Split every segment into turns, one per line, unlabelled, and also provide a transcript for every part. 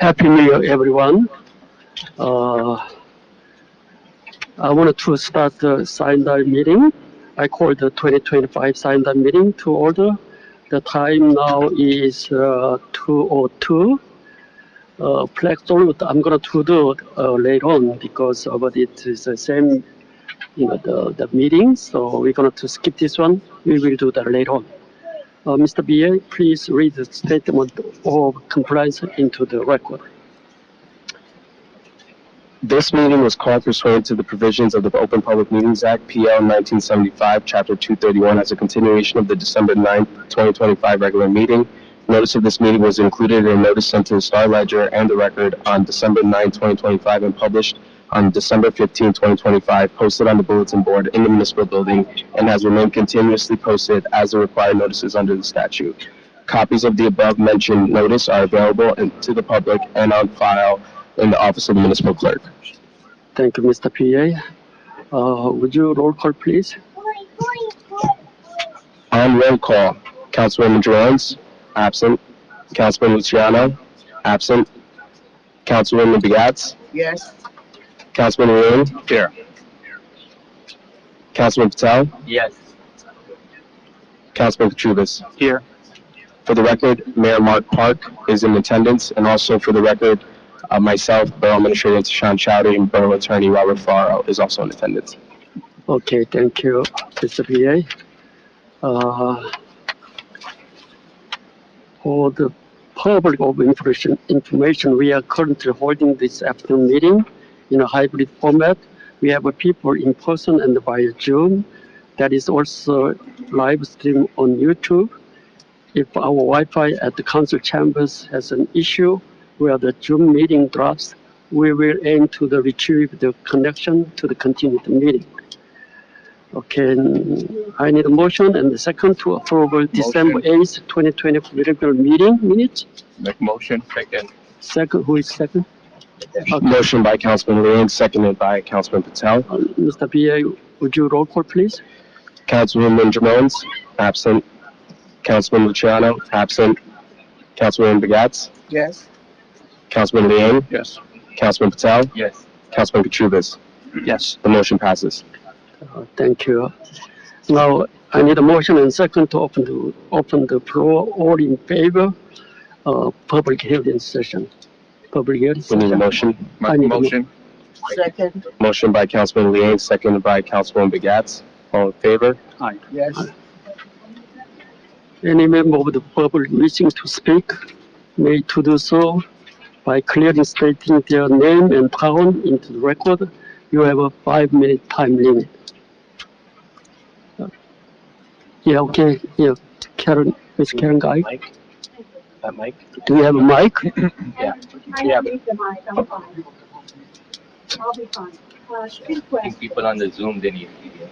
Happy New Year, everyone. I wanted to start the Sine Die meeting. I call the 2025 Sine Die meeting to order. The time now is 2:02. I'm going to do later on because it is the same, the meeting. So we're going to skip this one. We will do that later on. Mr. BA, please read the statement of compliance into the record.
This meeting was called pursuant to the provisions of the Open Public Meetings Act, PL 1975, Chapter 231, as a continuation of the December 9, 2025 regular meeting. Notice of this meeting was included in a notice sent to the Star Ledger and the Record on December 9, 2025, and published on December 15, 2025, posted on the bulletin board in the municipal building, and has remained continuously posted as the required notices under the statute. Copies of the above mentioned notice are available to the public and on file in the office of the municipal clerk.
Thank you, Mr. PA. Would you roll call, please?
On roll call, Councilwoman Jones, absent. Councilman Luciano, absent. Councilwoman Bigatz.
Yes.
Councilman Leung.
Here.
Councilman Patel.
Yes.
Councilman Katrubis.
Here.
For the record, Mayor Mark Park is in attendance, and also for the record, myself, Borough Administrator Tashawn Chowdhury, and Borough Attorney Robert Farrow is also in attendance.
Okay, thank you, Mr. PA. For the public of information, we are currently holding this afternoon meeting in a hybrid format. We have people in person and via Zoom. That is also live stream on YouTube. If our Wi-Fi at the council chambers has an issue where the Zoom meeting drops, we will aim to retrieve the connection to continue the meeting. Okay, I need a motion and a second to approve December 8th, 2020 regular meeting minutes.
Make motion. Second.
Second, who is second?
Okay. Motion by Councilman Leung, seconded by Councilman Patel.
Mr. PA, would you roll call, please?
Councilwoman Jones, absent. Councilman Luciano, absent. Councilwoman Bigatz.
Yes.
Councilman Leung.
Yes.
Councilman Patel.
Yes.
Councilman Katrubis.
Yes.
The motion passes.
Thank you. Now, I need a motion and second to open the floor. All in favor, public hearing session. Public hearing
We
session.
need a motion.
Motion.
Second.
Motion by Councilman Leung, seconded by Councilwoman Bigatz. All in favor?
Aye.
Yes.
Any member of the public wishing to speak may to do so by clearly stating their name and town into the record. You have a 5-minute time limit. Yeah, okay. Yeah, Karen, Miss Karen Guy.
Mike? That Mike?
Do you have a mic?
Yeah.
I
Yeah.
don't need the mic, I'm fine. I'll be fine. Street quest.
People on the Zoom, they need video.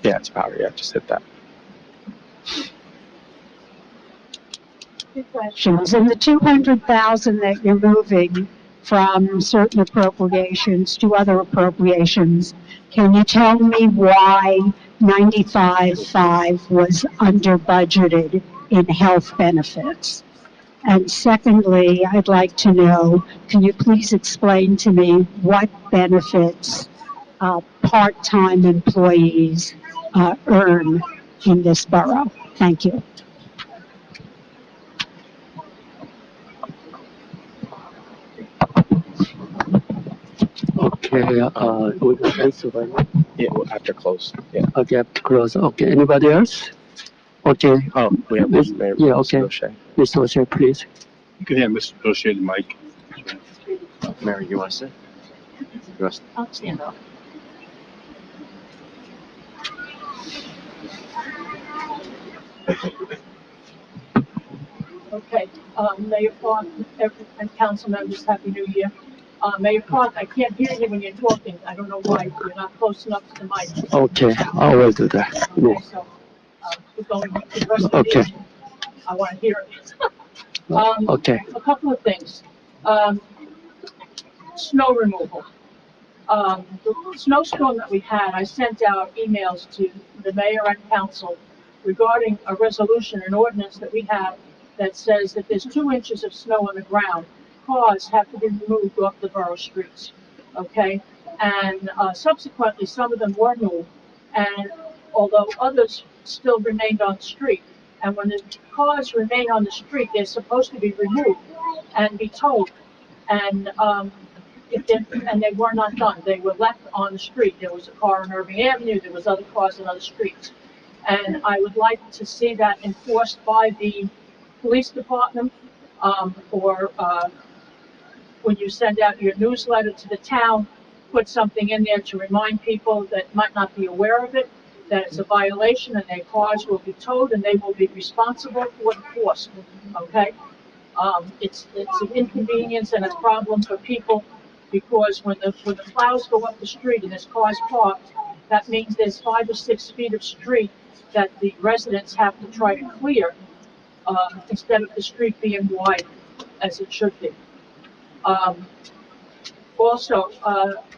Yeah, it's power. Yeah, just hit that.
Questions. And the 200,000 that you're moving from certain appropriations to other appropriations, can you tell me why 95.5 was under budgeted in health benefits? And secondly, I'd like to know, can you please explain to me what benefits part-time employees earn in this borough? Thank you.
Okay, we can answer right now.
Yeah, well, after close. Yeah.
Okay, have to close. Okay, anybody else? Okay.
Oh, we have
Miss-
Mayor.
yeah, okay.
O'Shea.
Mr. O'Shea, please.
You can have Mr. O'Shea the mic.
Mary, you want to sit? You want to
I'll stand up.
Okay, Mayor Clark, and council members, Happy New Year. Mayor Clark, I can't hear you when you're talking. I don't know why. You're not close enough to the mic.
Okay, I will do that.
Okay, so, we're going to the rest of the
Okay.
meeting. I want to hear it.
Okay.
A couple of things. Snow removal. The snowstorm that we had, I sent out emails to the mayor and council regarding a resolution, an ordinance that we have that says that there's 2 inches of snow on the ground, cars have to be removed off the borough streets, okay? And subsequently, some of them were moved, and although others still remained on the street. And when the cars remain on the street, they're supposed to be removed and be towed. And and they were not done. They were left on the street. There was a car on Irving Avenue. There was other cars on other streets. And I would like to see that enforced by the police department, or when you send out your newsletter to the town, put something in there to remind people that might not be aware of it, that it's a violation and their cars will be towed and they will be responsible for the cost, okay? It's an inconvenience and a problem for people, because when the plows go up the street and there's cars parked, that means there's 5 or 6 feet of street that the residents have to try to clear, instead of the street being wide as it should be. Also,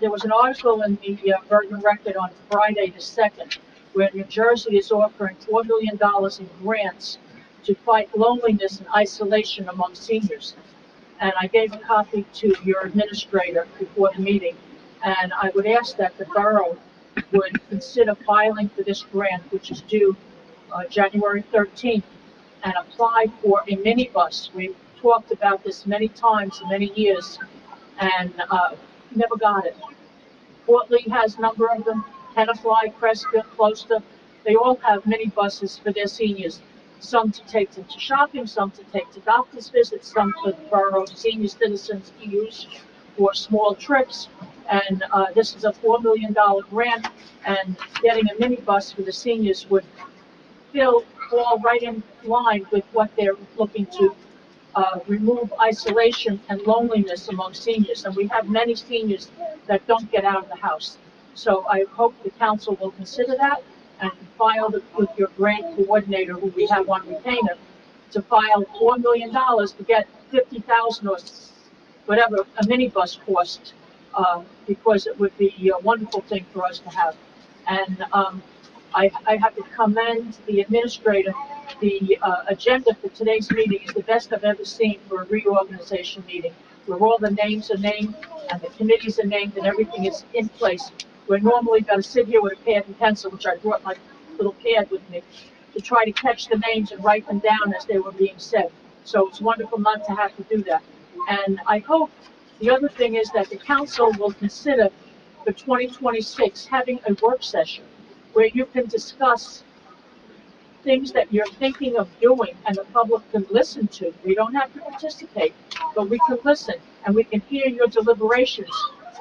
there was an article in the Bergen Record on Friday the 2nd, where New Jersey is offering $4 million in grants to fight loneliness and isolation among seniors. And I gave a copy to your administrator before the meeting, and I would ask that the borough would consider filing for this grant, which is due January 13th, and apply for a minibus. We've talked about this many times in many years, and never got it. Fort Lee has a number of them, Tenafly, Prescott, Closter. They all have minibuses for their seniors. Some to take them to shopping, some to take to doctor's visits, some for the borough senior citizens to use for small trips. And this is a $4 million grant, and getting a minibus for the seniors would fall right in line with what they're looking to remove isolation and loneliness among seniors. And we have many seniors that don't get out of the house. So I hope the council will consider that and file with your grant coordinator, who we have on retainer, to file $4 million to get 50,000 or whatever a minibus cost, because it would be a wonderful thing for us to have. And I have to commend the administrator. The agenda for today's meeting is the best I've ever seen for a reorganization meeting, where all the names are named and the committees are named and everything is in place. We're normally going to sit here with a pad and pencil, which I brought my little pad with me, to try to catch the names and write them down as they were being said. So it's wonderful not to have to do that. And I hope the other thing is that the council will consider for 2026 having a work session where you can discuss things that you're thinking of doing and the public can listen to. We don't have to participate, but we can listen and we can hear your deliberations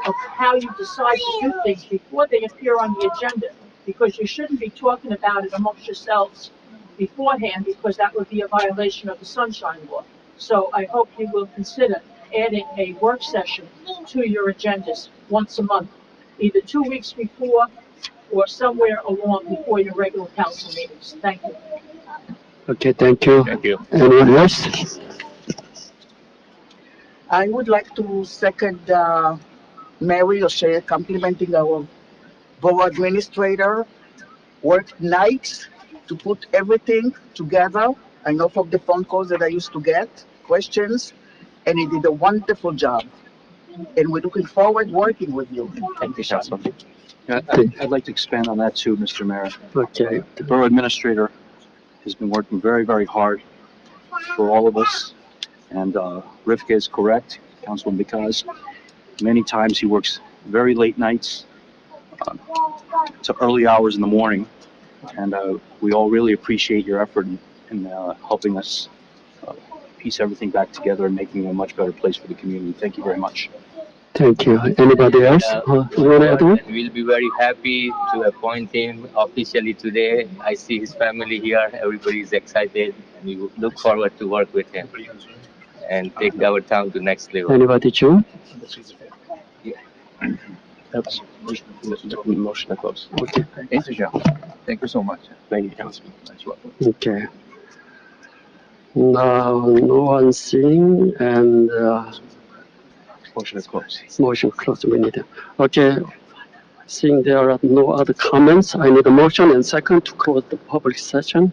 of how you decide to do things before they appear on the agenda, because you shouldn't be talking about it amongst yourselves beforehand, because that would be a violation of the Sunshine Law. So I hope you will consider adding a work session to your agendas once a month, either 2 weeks before or somewhere along before your regular council meetings. Thank you.
Okay, thank you.
Thank you.
Anyone else?
I would like to second Mary O'Shea complimenting our borough administrator, worked nights to put everything together. I know from the phone calls that I used to get, questions, and he did a wonderful job. And we're looking forward working with you.
Thank you, Councilman. I'd like to expand on that too, Mr. Mayor.
Okay.
The borough administrator has been working very, very hard for all of us. And Rivka is correct, Councilman, because many times he works very late nights to early hours in the morning. And we all really appreciate your effort in helping us piece everything back together and making it a much better place for the community. Thank you very much.
Thank you. Anybody else? You want to add on?
We'll be very happy to appoint him officially today. I see his family here. Everybody is excited. We look forward to work with him and take our town to next level.
Anybody, June?
That's motion to close.
Okay.
Thank you so much.
Thank you, Councilman.
Okay. Now, no one seeing, and
Motion to close.
motion closed. We need. Okay. Seeing there are no other comments, I need a motion and second to close the public session.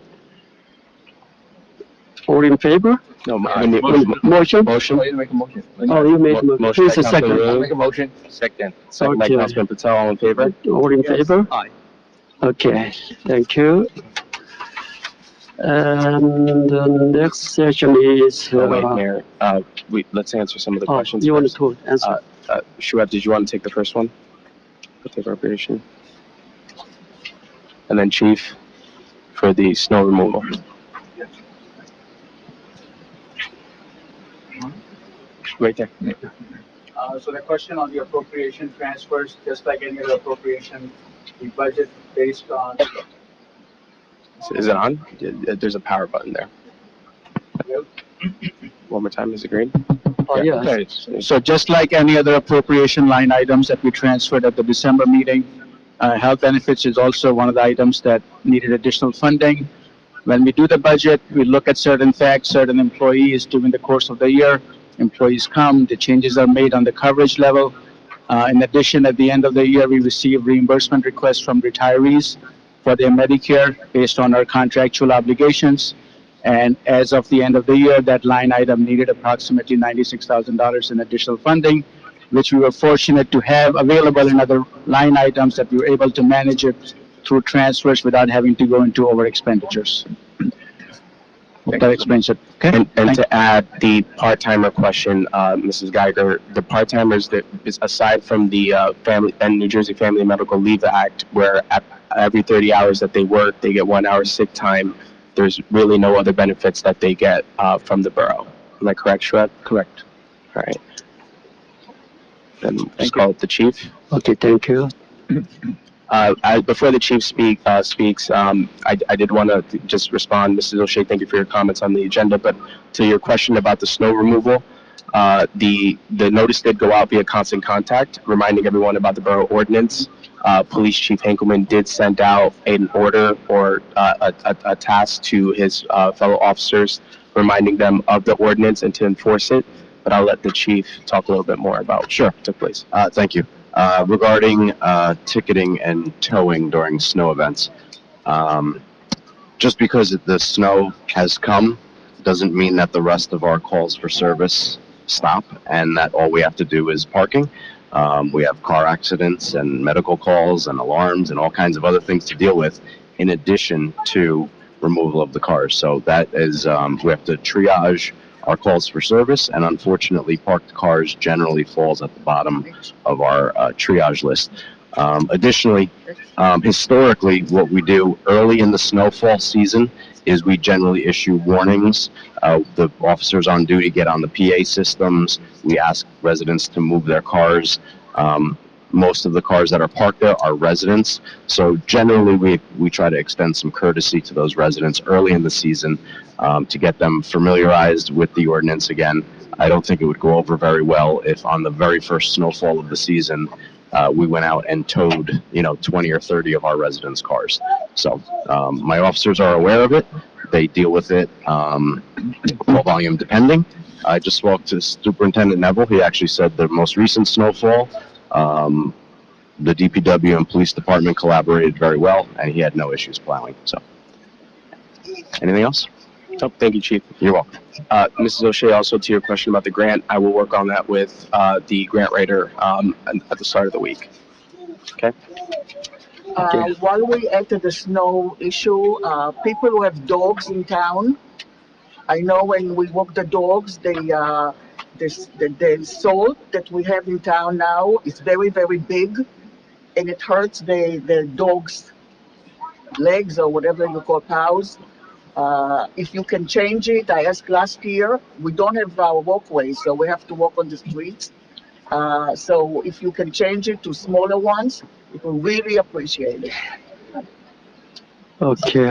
All in favor?
No,
Motion?
motion.
Oh, you make a motion.
Oh, you made a motion.
Motion
Please
by
a second.
Councilman
Make a motion.
Second.
Second by
Okay.
Councilman Patel, all in favor?
All in favor?
Aye.
Okay, thank you. And the next session is,
Oh, wait, Mayor, let's answer some of the questions
you want
first.
to answer?
Shuaib, did you want to take the first one? With the appropriation? And then Chief for the snow removal. Right there.
So the question on the appropriation transfers, just like any other appropriation, we budget based on,
Is it on? There's a power button there. One more time, is it green?
Oh, yeah.
okay. So just like any other appropriation line items that we transferred at the December meeting, health benefits is also one of the items that needed additional funding. When we do the budget, we look at certain facts, certain employees during the course of the year. Employees come, the changes are made on the coverage level. In addition, at the end of the year, we receive reimbursement requests from retirees for their Medicare based on our contractual obligations. And as of the end of the year, that line item needed approximately $96,000 in additional funding, which we were fortunate to have available in other line items that we were able to manage it through transfers without having to go into over expenditures. Hope that explains it. Okay.
And to add the part-timer question, Mrs. Geiger, the part-timers that is aside from the Family and New Jersey Family Medical Leave Act, where every 30 hours that they work, they get 1 hour sick time. There's really no other benefits that they get from the borough. Am I correct, Shuaib?
Correct.
All right. Then just call it the chief.
Okay, thank you.
Before the chief speaks, I did want to just respond, Mrs. O'Shea, thank you for your comments on the agenda, but to your question about the snow removal, the notice did go out via constant contact, reminding everyone about the borough ordinance. Police Chief Henkelman did send out an order or a task to his fellow officers, reminding them of the ordinance and to enforce it, but I'll let the chief talk a little bit more about what took place.
Thank you. Regarding ticketing and towing during snow events, just because the snow has come doesn't mean that the rest of our calls for service stop and that all we have to do is parking. We have car accidents and medical calls and alarms and all kinds of other things to deal with in addition to removal of the cars. So that is, we have to triage our calls for service, and unfortunately parked cars generally falls at the bottom of our triage list. Additionally, historically, what we do early in the snowfall season is we generally issue warnings. The officers on duty get on the PA systems. We ask residents to move their cars. Most of the cars that are parked there are residents. So generally, we try to extend some courtesy to those residents early in the season to get them familiarized with the ordinance again. I don't think it would go over very well if on the very first snowfall of the season, we went out and towed, 20 or 30 of our residents' cars. So my officers are aware of it. They deal with it, call volume depending. I just spoke to Superintendent Neville. He actually said the most recent snowfall, the DPW and police department collaborated very well, and he had no issues plowing. So, anything else?
Oh, thank you, Chief.
You're welcome.
Mrs. O'Shea, also to your question about the grant, I will work on that with the grant writer at the start of the week. Okay?
While we enter the snow issue, people who have dogs in town, I know when we walk the dogs, the salt that we have in town now is very, very big, and it hurts the dog's legs or whatever you call paws. If you can change it, I asked last year, we don't have our walkways, so we have to walk on the streets. So if you can change it to smaller ones, it will really appreciate it.
Okay,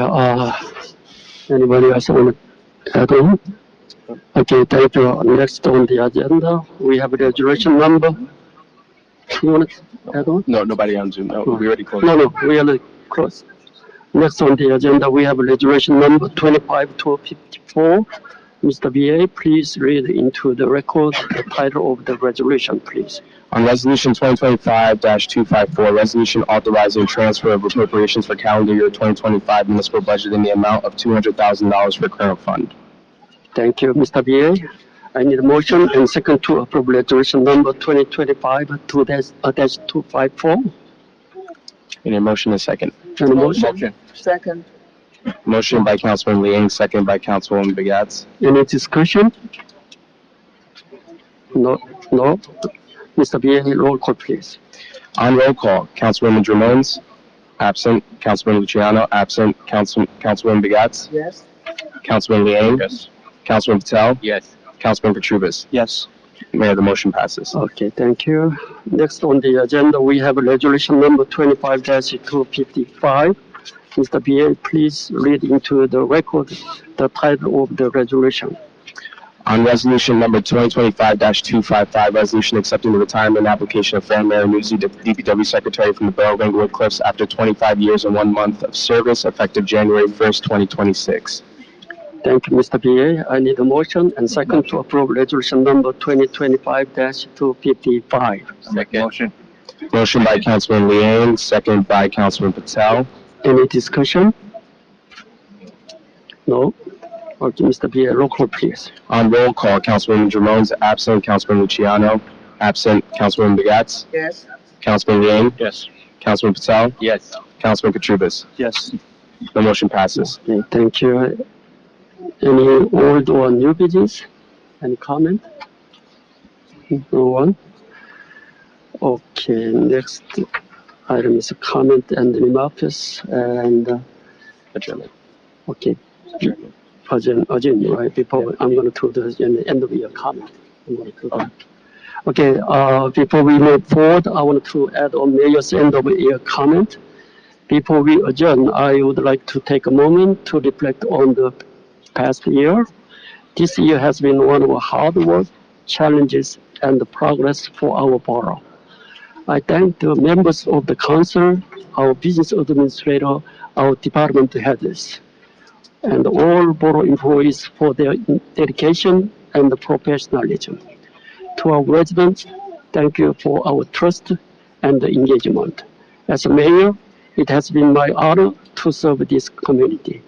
anybody else want to add on? Okay, thank you. Next on the agenda, we have a resolution number. You want to add on?
No, nobody on Zoom. No, we already closed.
No, we are close. Next on the agenda, we have resolution number 25-54. Mr. VA, please read into the record the title of the resolution, please.
On Resolution 2025-254, resolution authorizing transfer of appropriations for calendar year 2025 municipal budget in the amount of $200,000 for current fund.
Thank you, Mr. BA. I need a motion and second to approve resolution number 2025-2-254.
Any motion and second?
Any motion?
Motion. Second.
Motion by Councilman Liang, second by Councilwoman Begats.
Any discussion? No. Mr. BA, roll call, please.
On roll call, Councilwoman Drummond, absent. Councilman Luciano, absent. Councilwoman Begats.
Yes.
Councilman Liang.
Yes.
Councilman Patel.
Yes.
Councilman Petrubis.
Yes.
Mayor, the motion passes.
Okay, thank you. Next on the agenda, we have resolution number 25-255. Mr. BA, please read into the record the title of the resolution.
On resolution number 2025-255, resolution accepting the retirement application of former Mayor Nuzzi, DPW Secretary from the Borough of Englewood Cliffs after 25 years and 1 month of service, effective January 1st, 2026.
Thank you, Mr. BA. I need a motion and second to approve resolution number 2025-255.
Second.
Motion.
Motion by Councilman Liang, second by Councilman Patel.
Any discussion? No? Okay, Mr. BA, roll call, please.
On roll call, Councilwoman Drummond, absent. Councilman Luciano, absent. Councilwoman Begats.
Yes.
Councilman Liang.
Yes.
Councilman Patel.
Yes.
Councilman Petrubis.
Yes.
The motion passes.
Okay, thank you. Any old or new business? Any comment? No one? Okay, next item is a comment and remarks and,
Adjournment.
okay. Adjourn, right? Before I'm going to do the end of your comment. I'm going to do that. Okay, before we move forward, I want to add on Mayor's end of year comment. Before we adjourn, I would like to take a moment to reflect on the past year. This year has been one of hard work, challenges, and progress for our borough. I thank the members of the council, our business administrator, our department heads, and all borough employees for their dedication and professionalism. To our residents, thank you for our trust and engagement. As a mayor, it has been my honor to serve this community.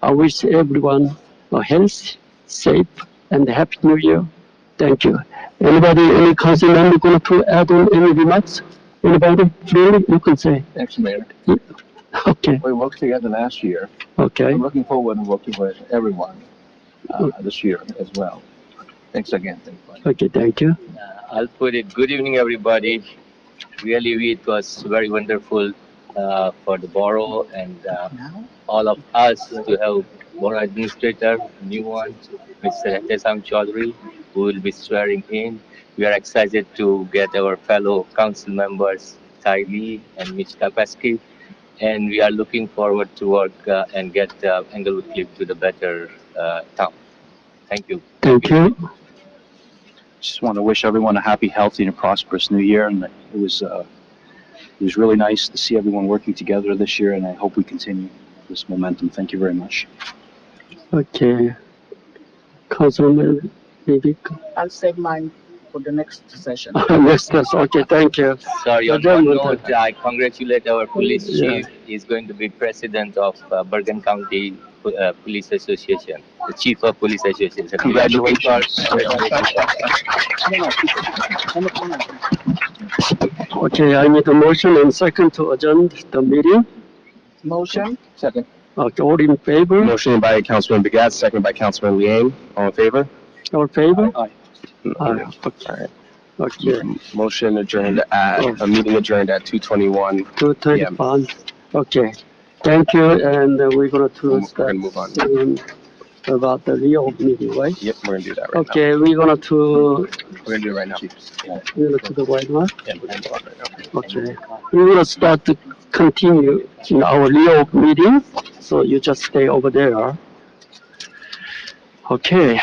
I wish everyone a healthy, safe, and happy new year. Thank you. Anybody, any council member going to add on any remarks? Anybody? Really? You can say.
Thanks, Mayor.
Okay,
We worked together last year.
okay.
I'm looking forward to working with everyone this year as well. Thanks again.
Okay, thank you.
I'll put it. Good evening, everybody. Really, it was very wonderful for the borough and all of us to have borough administrator, new one, Mr. Htesam Chaudhary, who will be swearing in. We are excited to get our fellow council members, Tai Lee and Mitch Kapeski, and we are looking forward to work and get Englewood Cliffs to the better town. Thank you.
Thank you.
Just want to wish everyone a happy, healthy, and prosperous new year. And it was really nice to see everyone working together this year, and I hope we continue this momentum. Thank you very much.
Okay. Councilman, maybe.
I'll save mine for the next session.
Next, okay, thank you.
Sorry, on
Adjourn
one
with
note, I congratulate our police
Yeah.
chief. He's going to be president of Bergen County Police Association, the chief of police association.
Congratulations.
Okay, I need a motion and second to adjourn the meeting.
Motion?
Second.
Okay, all in favor?
Motion by Councilman Begats, second by Councilman Liang. All in favor?
All in favor?
Aye.
Aye, okay.
All right.
Okay,
Motion adjourned at, a meeting adjourned at 2:21.
2:35. Okay, thank you, and we're gonna
We're
start
gonna move on.
saying about the reorg meeting, right?
Yep, we're gonna do that right
Okay, we're gonna
now. We're gonna do it right now.
to the right one.
Yeah, we're gonna do it right now.
Okay, we're gonna start to continue in our reorg meeting, so you just stay over there. Okay,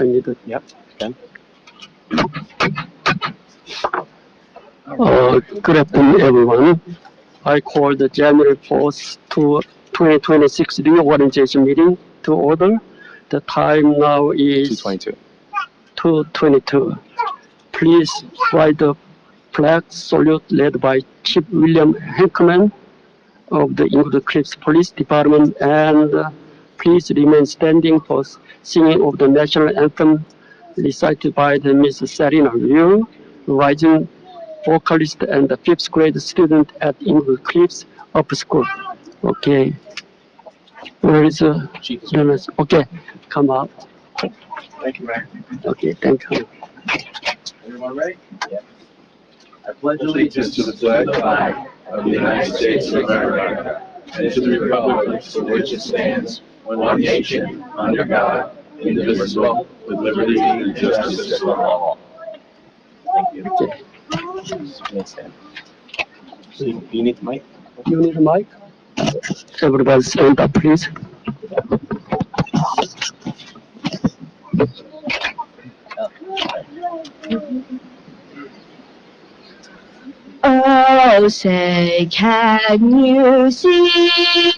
I need to.
Yep, done.
Good afternoon, everyone. I call the January 4th to 2026 Reorganization Meeting to order. The time now is
2:22.
2:22. Please write the flag salute led by Chief William Hickman, of the Englewood Cliffs Police Department, and please remain standing for singing of the national anthem recited by the Miss Serena Liu, rising vocalist and the 5th grade student at Englewood Cliffs Upper School. Okay. Where is Jonas? Okay, come out.
Thank you, Mayor.
Okay, thank you.
Everyone ready? Yeah. I pledge allegiance to the flag of the United States of America and to the republic for which it stands, one nation, under God, indivisible, with liberty and justice for all. Thank you.
Okay.
You need the mic?
You need a mic? Everybody stand up, please.
Oh, say, can you see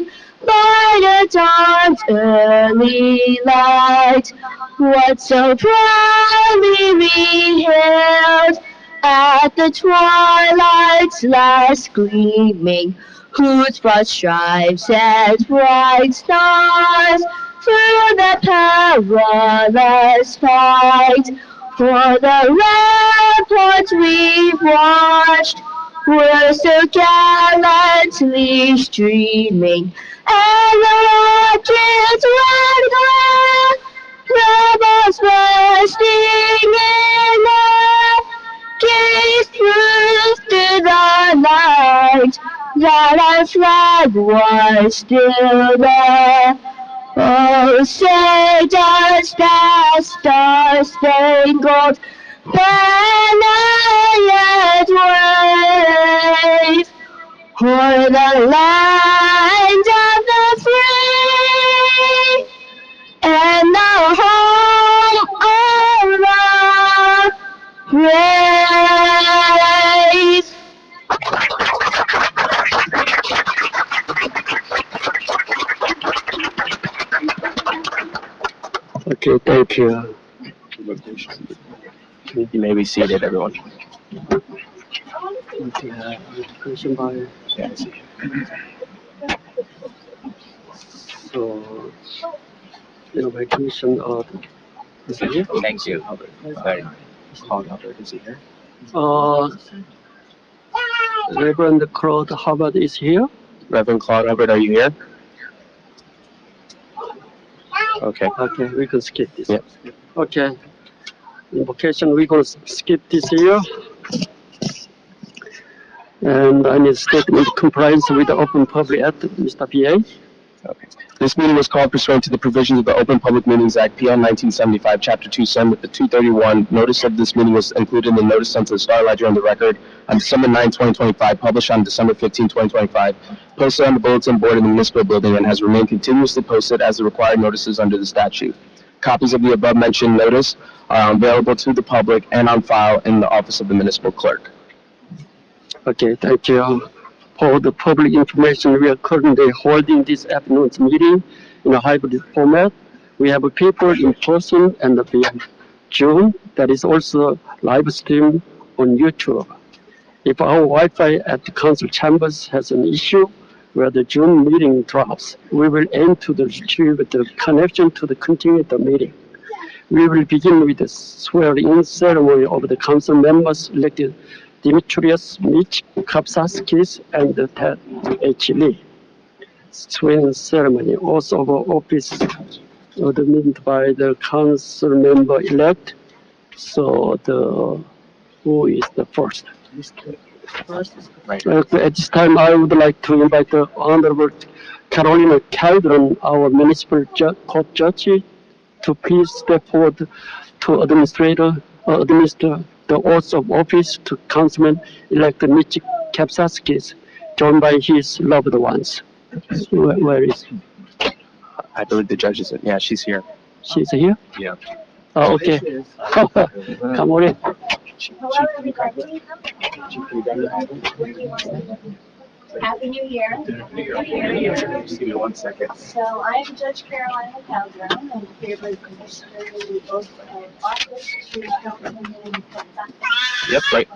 by the dawn's early light what so proudly we hailed at the twilight's last gleaming, whose broad stripes and bright stars through the perilous fight for the ramparts we've watched were so gallantly streaming, and the rocket's red glare, the bombs bursting in air, gave proof to the night that our flag was still there. Oh, say does that star-spangled banner yet wave o'er the land of the free and the home of the brave?
Okay, thank you.
You may be seated, everyone.
Education by.
Yeah, I see.
So, innovation is here.
Thank you. Sorry.
Claude Hubbard, is he here?
Reverend Claude Hubbard is here.
Reverend Claude Hubbard, are you here? Okay.
Okay, we can skip this.
Yep.
Okay. Invocation, we're going to skip this here. And I need statement of compliance with the Open Public Act, Mr. PA.
Okay. This meeting was called pursuant to the provisions of the Open Public Meetings Act, PL 1975, Chapter 2, Sem. 231. Notice of this meeting was included in the notice sent to the Star Ledger on the record on December 9, 2025, published on December 15, 2025, posted on the bulletin board in the municipal building, and has remained continuously posted as the required notices under the statute. Copies of the above-mentioned notice are available to the public and on file in the office of the municipal clerk.
Okay, thank you. For the public information, we are currently holding this afternoon's meeting in a hybrid format. We have people in person and via Zoom that is also live stream on YouTube. If our Wi-Fi at the council chambers has an issue where the Zoom meeting drops, we will aim to retrieve the connection to continue the meeting. We will begin with the swearing-in ceremony of the council members elected Dimitrios Mitch Kapsaskis and Ted H. Lee. Swearing ceremony, oath of office administered by the council member elect. So who is the first? At this time, I would like to invite the Honorable Carolina Calderon, our municipal court judge, to please step forward to administer the oath of office to Councilman-elect Mitch Kapsaskis, joined by his loved ones. Where is he?
I believe the judge is in. Yeah, she's here.
She's here?
Yeah.
Oh, okay. Come on in.
Happy New Year.
Just give me 1 second.
So I am Judge Carolina Calderon and hereby administer the oath of office to Councilman
Yep, right.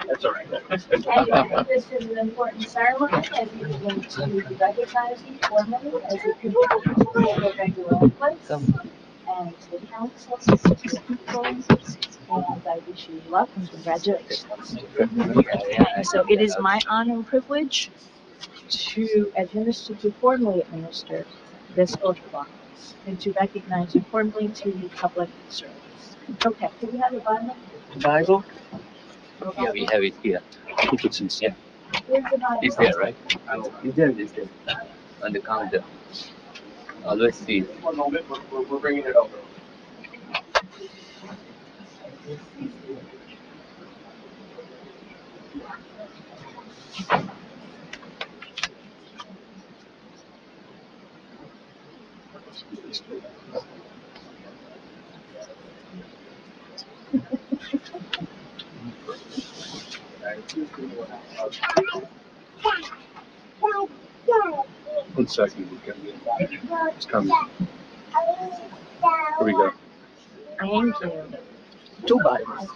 That's all right.
And this is an important ceremony as we begin to recognize you formally as the principal of Englewood Cliffs and the council people. And I wish you luck and congratulations. So it is my honor and privilege to formally administer this oath of office and to recognize you formally to the public service. Okay, do we have a Bible?
Bible? Yeah, we have it here.
I think it's insane.
Where's the Bible?
It's there, right? It's there, it's there. On the counter. Always see it.
One moment, we're bringing it over.
One second. It's coming. Here we go.
Thank you.
Two Bibles.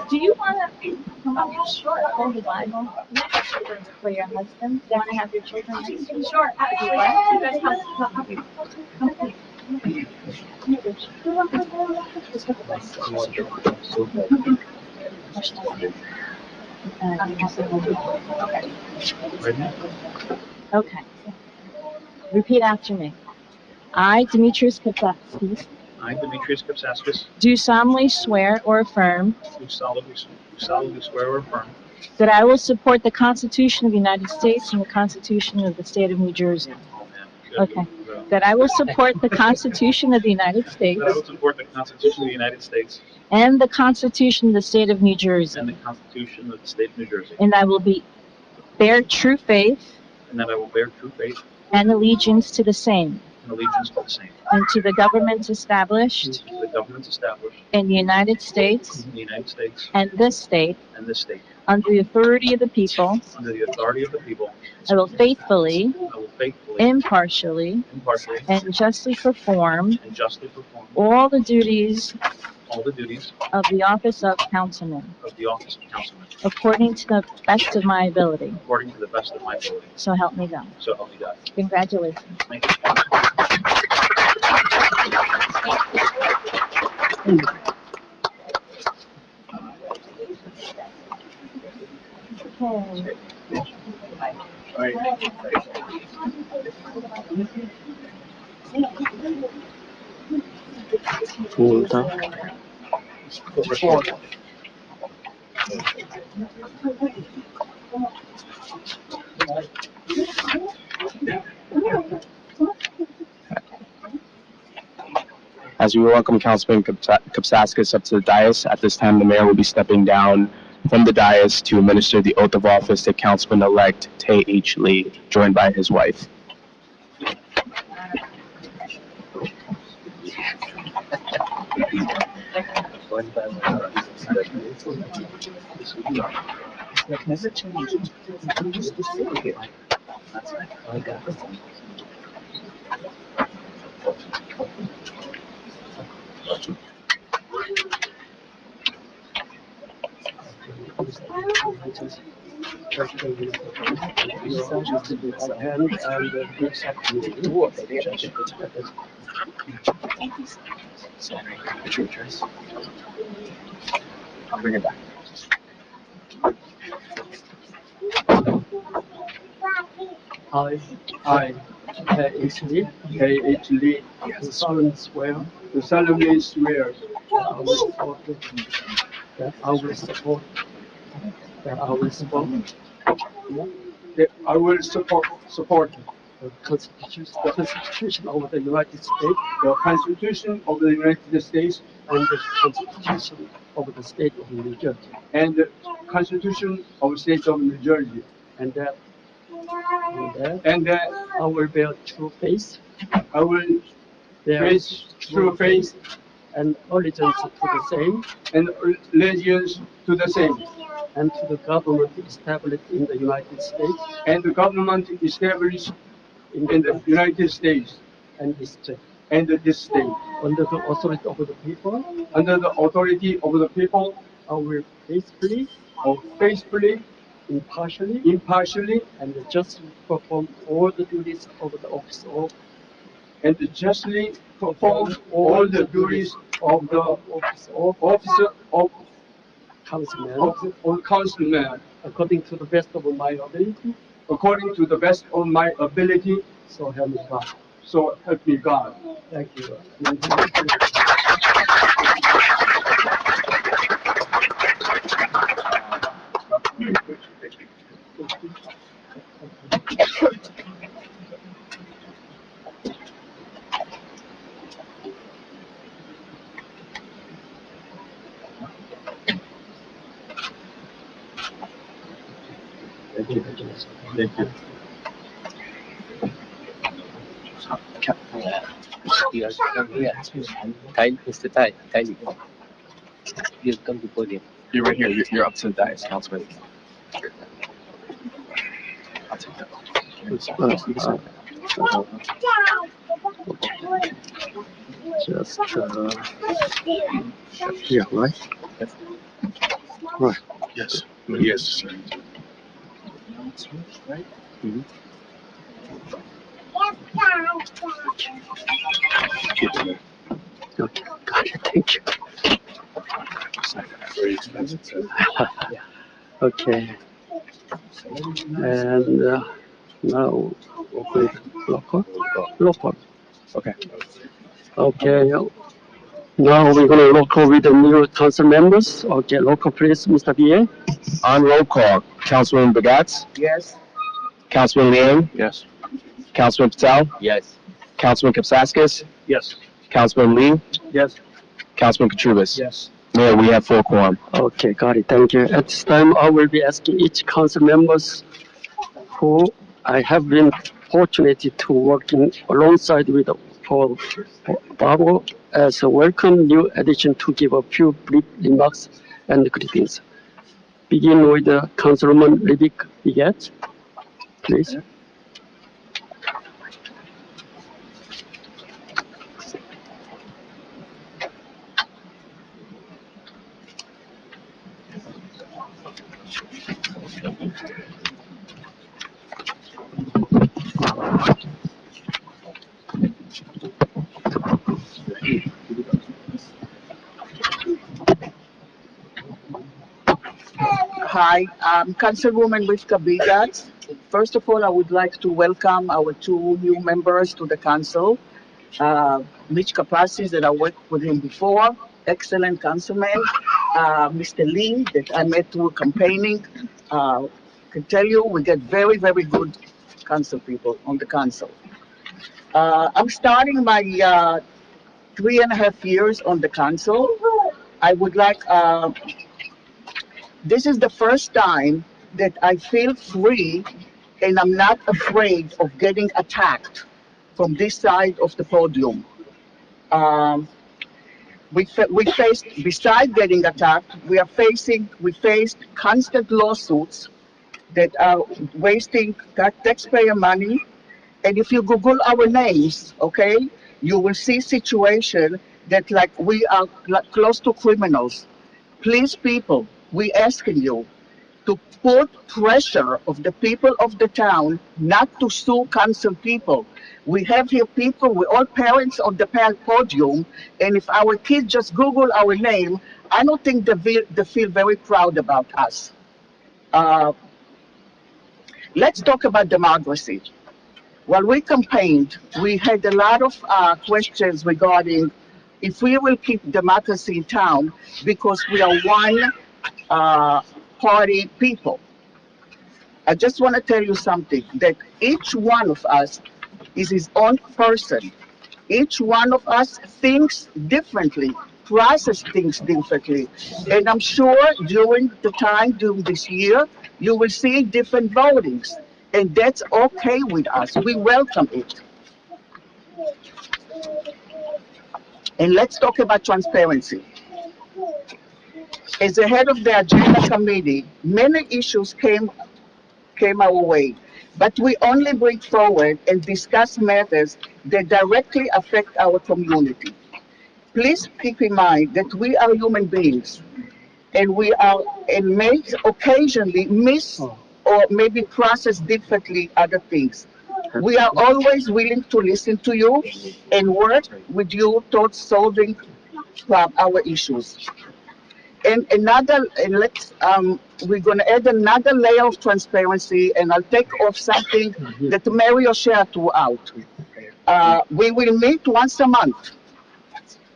Do you want to come up short, hold the Bible for your husband? Do you want to have your children next to you? Sure, actually, you guys Okay. Repeat after me. I, Demetrius Kapsakis,
I, Demetrius Kapsaskis,
do solemnly swear or affirm
do solemnly swear or affirm
that I will support the Constitution of the United States and the Constitution of the State of New Jersey. Okay. That I will support the Constitution of the United States
that I will support the Constitution of the United States
and the Constitution of the State of New Jersey.
and the Constitution of the State of New Jersey,
And I will bear true faith
and that I will bear true faith
and allegiance to the same
and allegiance to the same,
and to the governments established
to the governments established
in the United States
in the United States
and this state
and this state,
under the authority of the people.
under the authority of the people.
I will faithfully,
I will faithfully,
impartially,
impartially,
and justly perform
and justly perform
all the duties
all the duties
of the office of councilman
of the office of councilman
according to the best of my ability.
according to the best of my ability.
So help me God.
So help me God.
Congratulations.
Thank you.
Okay.
As we welcome Councilman Kapsaskis up to the dais, at this time the mayor will be stepping down from the dais to administer the oath of office to Councilman-elect Tae H. Lee, joined by his wife.
Never changed. I'm used to sitting here.
That's right. I got it.
I'll bring it back.
I, H. Lee, do solemnly swear that I will support that I will support the Constitution of the United States,
the Constitution of the United States,
and the Constitution of the State of New Jersey,
and the Constitution of the State of New Jersey,
and that
and
I will bear true faith,
I will bear true faith
and allegiance to the same,
and allegiance to the same,
and to the government established in the United States
and the government established in the United States
and this state,
and this state.
under the authority of the people.
Under the authority of the people,
I will faithfully,
faithfully,
impartially, and justly perform all the duties of the office of
and justly perform all the duties of the officer of councilman
according to the best of my ability.
according to the best of my ability.
So help me God.
So help me God.
Thank you.
Thank you. Thank you.
You come here. Mr. Ty. You come to podium.
You're right here. You're up to the dais, Councilman. I'll take that.
Yeah, right? Right.
Yes. Yes, sir.
Right?
Okay, got it, thank you.
Very expensive.
Okay. And now, open local.
Okay.
Okay. Now we're going to roll call with the new council members. Okay, local please, Mr. BA.
On roll call, Councilman Bagatz,
Yes.
Councilman Liang,
Yes.
Councilman Patel,
Yes.
Councilman Kapsaskis,
Yes.
Councilman Lee,
Yes.
Councilman Katrubis.
Yes.
Mayor, we have full quorum.
Okay, got it. Thank you. At this time, I will be asking each council members who I have been fortunate to working alongside with Paul Barbo as a welcome new addition to give a few brief remarks and greetings. Begin with Councilwoman Rivik Biget, please.
Hi, I'm Councilwoman Rivka Bigat. First of all, I would like to welcome our two new members to the council. Mitch Kapasis, that I worked with him before, excellent councilman. Mr. Lee, that I met through campaigning. Can tell you, we get very, very good council people on the council. I'm starting my 3.5 years on the council. I would like, this is the first time that I feel free and I'm not afraid of getting attacked from this side of the podium. We faced, besides getting attacked, we faced constant lawsuits that are wasting taxpayer money. And if you Google our names, okay, you will see situation that like we are close to criminals. Please, people, we asking you to put pressure of the people of the town not to sue council people. We have here people, we're all parents on the podium, and if our kids just Google our name, I don't think they feel very proud about us. Let's talk about democracy. While we campaigned, we had a lot of questions regarding if we will keep democracy in town because we are one party people. I just want to tell you something, that each one of us is his own person. Each one of us thinks differently, process things differently. And I'm sure during this year, you will see different votings. And that's okay with us. We welcome it. And let's talk about transparency. As the head of the agenda committee, many issues came our way. but we only bring forward and discuss matters that directly affect our community. Please keep in mind that we are human beings and may occasionally miss or maybe process differently other things. We are always willing to listen to you and work with you towards solving our issues. We're going to add another layer of transparency, and I'll take off something that Mario shared throughout. We will meet once a month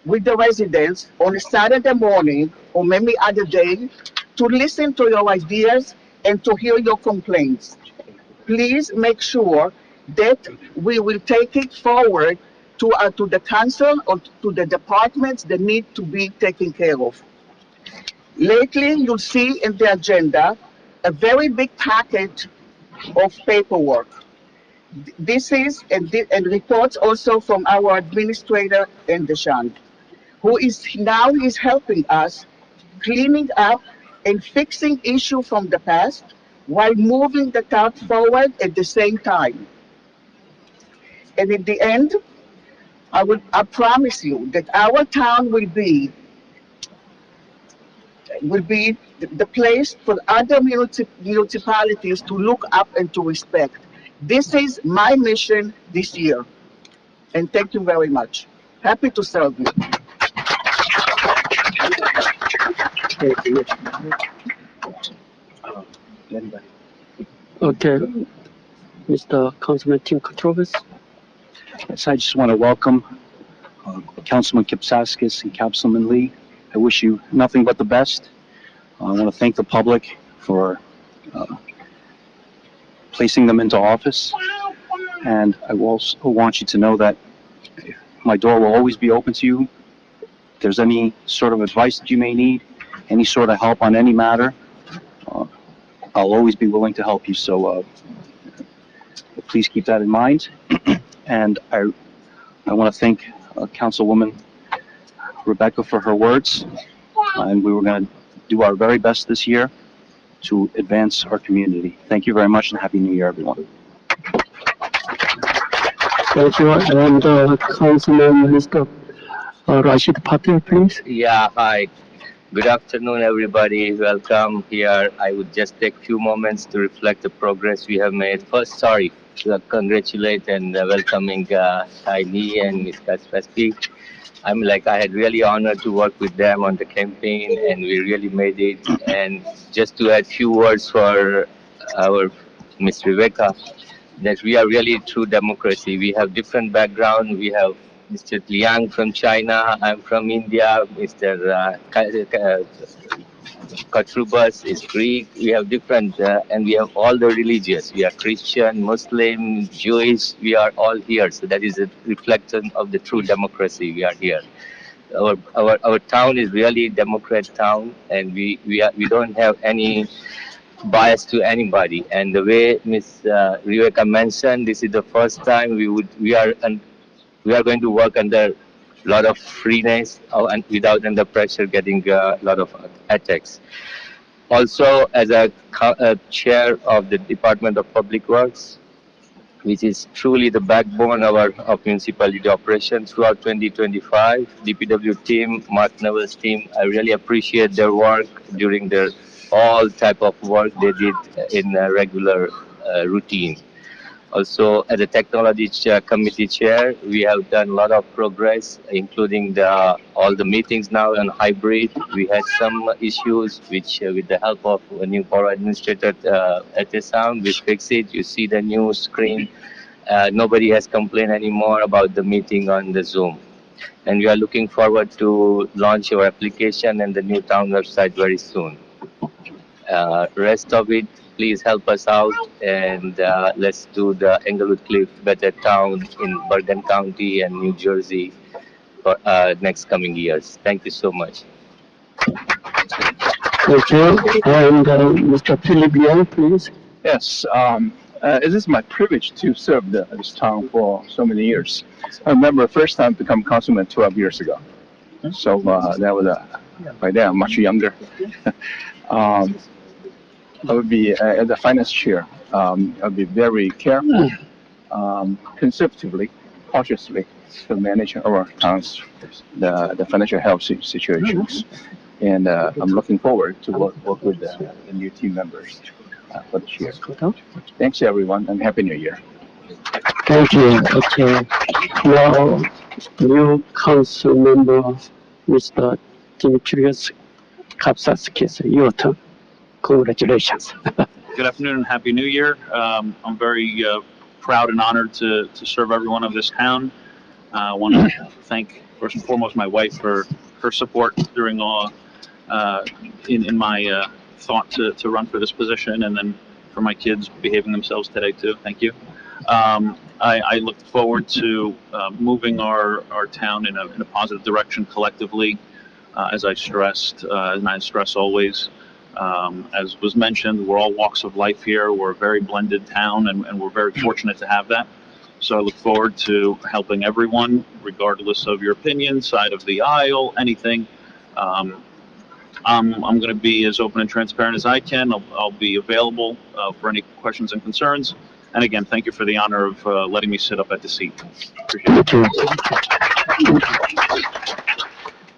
with the residents on a Saturday morning or maybe other day to listen to your ideas and to hear your complaints. Please make sure that we will take it forward to the council or to the departments that need to be taken care of. Lately, you'll see in the agenda a very big package of paperwork. This is, and reports also from our administrator in Deshan, who is now helping us cleaning up and fixing issues from the past while moving the town forward at the same time. And in the end, I promise you that our town will be the place for other municipalities to look up and to respect. This is my mission this year. And thank you very much. Happy to serve you.
Okay, Mr. Councilman Tim Kotrovas.
Yes, I just want to welcome Councilman Kipsaskis and Councilman Lee. I wish you nothing but the best. I want to thank the public for placing them into office. And I also want you to know that my door will always be open to you. If there's any sort of advice that you may need, any sort of help on any matter, I'll always be willing to help you. So please keep that in mind. And I want to thank Councilwoman Rebecca for her words. And we were going to do our very best this year to advance our community. Thank you very much and Happy New Year, everyone.
Thank you. And Councilman Mr. Rashid Patel, please.
Yeah, hi. Good afternoon, everybody. Welcome here. I would just take a few moments to reflect the progress we have made. First, sorry to congratulate and welcoming Shiny and Ms. Kaspasky. I had really honored to work with them on the campaign, and we really made it. And just to add few words for our Ms. Rebecca, that we are really true democracy. We have different background. We have Mr. Liang from China. I'm from India. Mr. Katrubas is Greek. We have different, and we have all the religions. We are Christian, Muslim, Jewish. We are all here. So that is a reflection of the true democracy. We are here. Our town is really a Democrat town, and we don't have any bias to anybody. And the way Ms. Rebecca mentioned, this is the first time we are going to work under a lot of freeness and without under pressure getting a lot of attacks. Also, as a chair of the Department of Public Works, which is truly the backbone of municipality operation throughout 2025, DPW team, Mark Neville's team, I really appreciate their work during their all type of work they did in a regular routine. Also, as a technology committee chair, we have done a lot of progress, including all the meetings now on hybrid. We had some issues which, with the help of a new borough administrator at the sound, we fixed it. You see the new screen. Nobody has complained anymore about the meeting on the Zoom. And we are looking forward to launch our application and the new town website very soon. Rest of it, please help us out, and let's do the Englewood Cliffs better town in Bergen County and New Jersey for next coming years. Thank you so much.
Thank you. And Mr. Philip Young, please.
Yes, it is my privilege to serve this town for so many years. I remember the first time to become councilman 12 years ago. So that was by then I'm much younger.
I would be, as a finance chair, I'll be very careful, conservatively, cautiously to manage our town's the financial health situations. And I'm looking forward to work with the new team members for this year. Thanks, everyone, and Happy New Year.
Thank you. Okay. Now, new council member, Mr. Dimitrios Kapsakis, your turn. Congratulations.
Good afternoon and Happy New Year. I'm very proud and honored to serve everyone of this town. I want to thank first and foremost my wife for her support during all in my thought to run for this position, and then for my kids behaving themselves today too. Thank you. I look forward to moving our town in a positive direction collectively, as I stressed, and I stress always. As was mentioned, we're all walks of life here. We're a very blended town, and we're very fortunate to have that. So I look forward to helping everyone, regardless of your opinion, side of the aisle, anything. I'm going to be as open and transparent as I can. I'll be available for any questions and concerns. And again, thank you for the honor of letting me sit up at the seat. Appreciate it.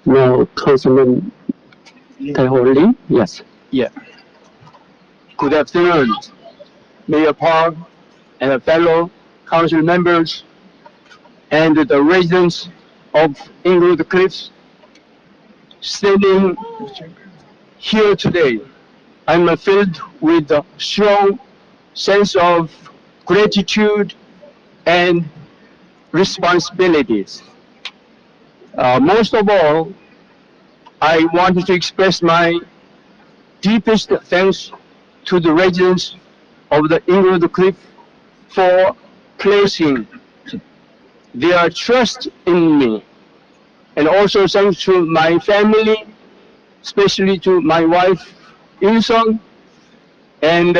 Now, Councilman Taeholi, yes.
Yeah. Good afternoon, Mayor Park and fellow council members and the residents of Englewood Cliffs. Standing here today, I'm filled with a strong sense of gratitude and responsibilities. Most of all, I wanted to express my deepest thanks to the residents of the Englewood Cliff for placing their trust in me, and also thanks to my family, especially to my wife, Ilsung, and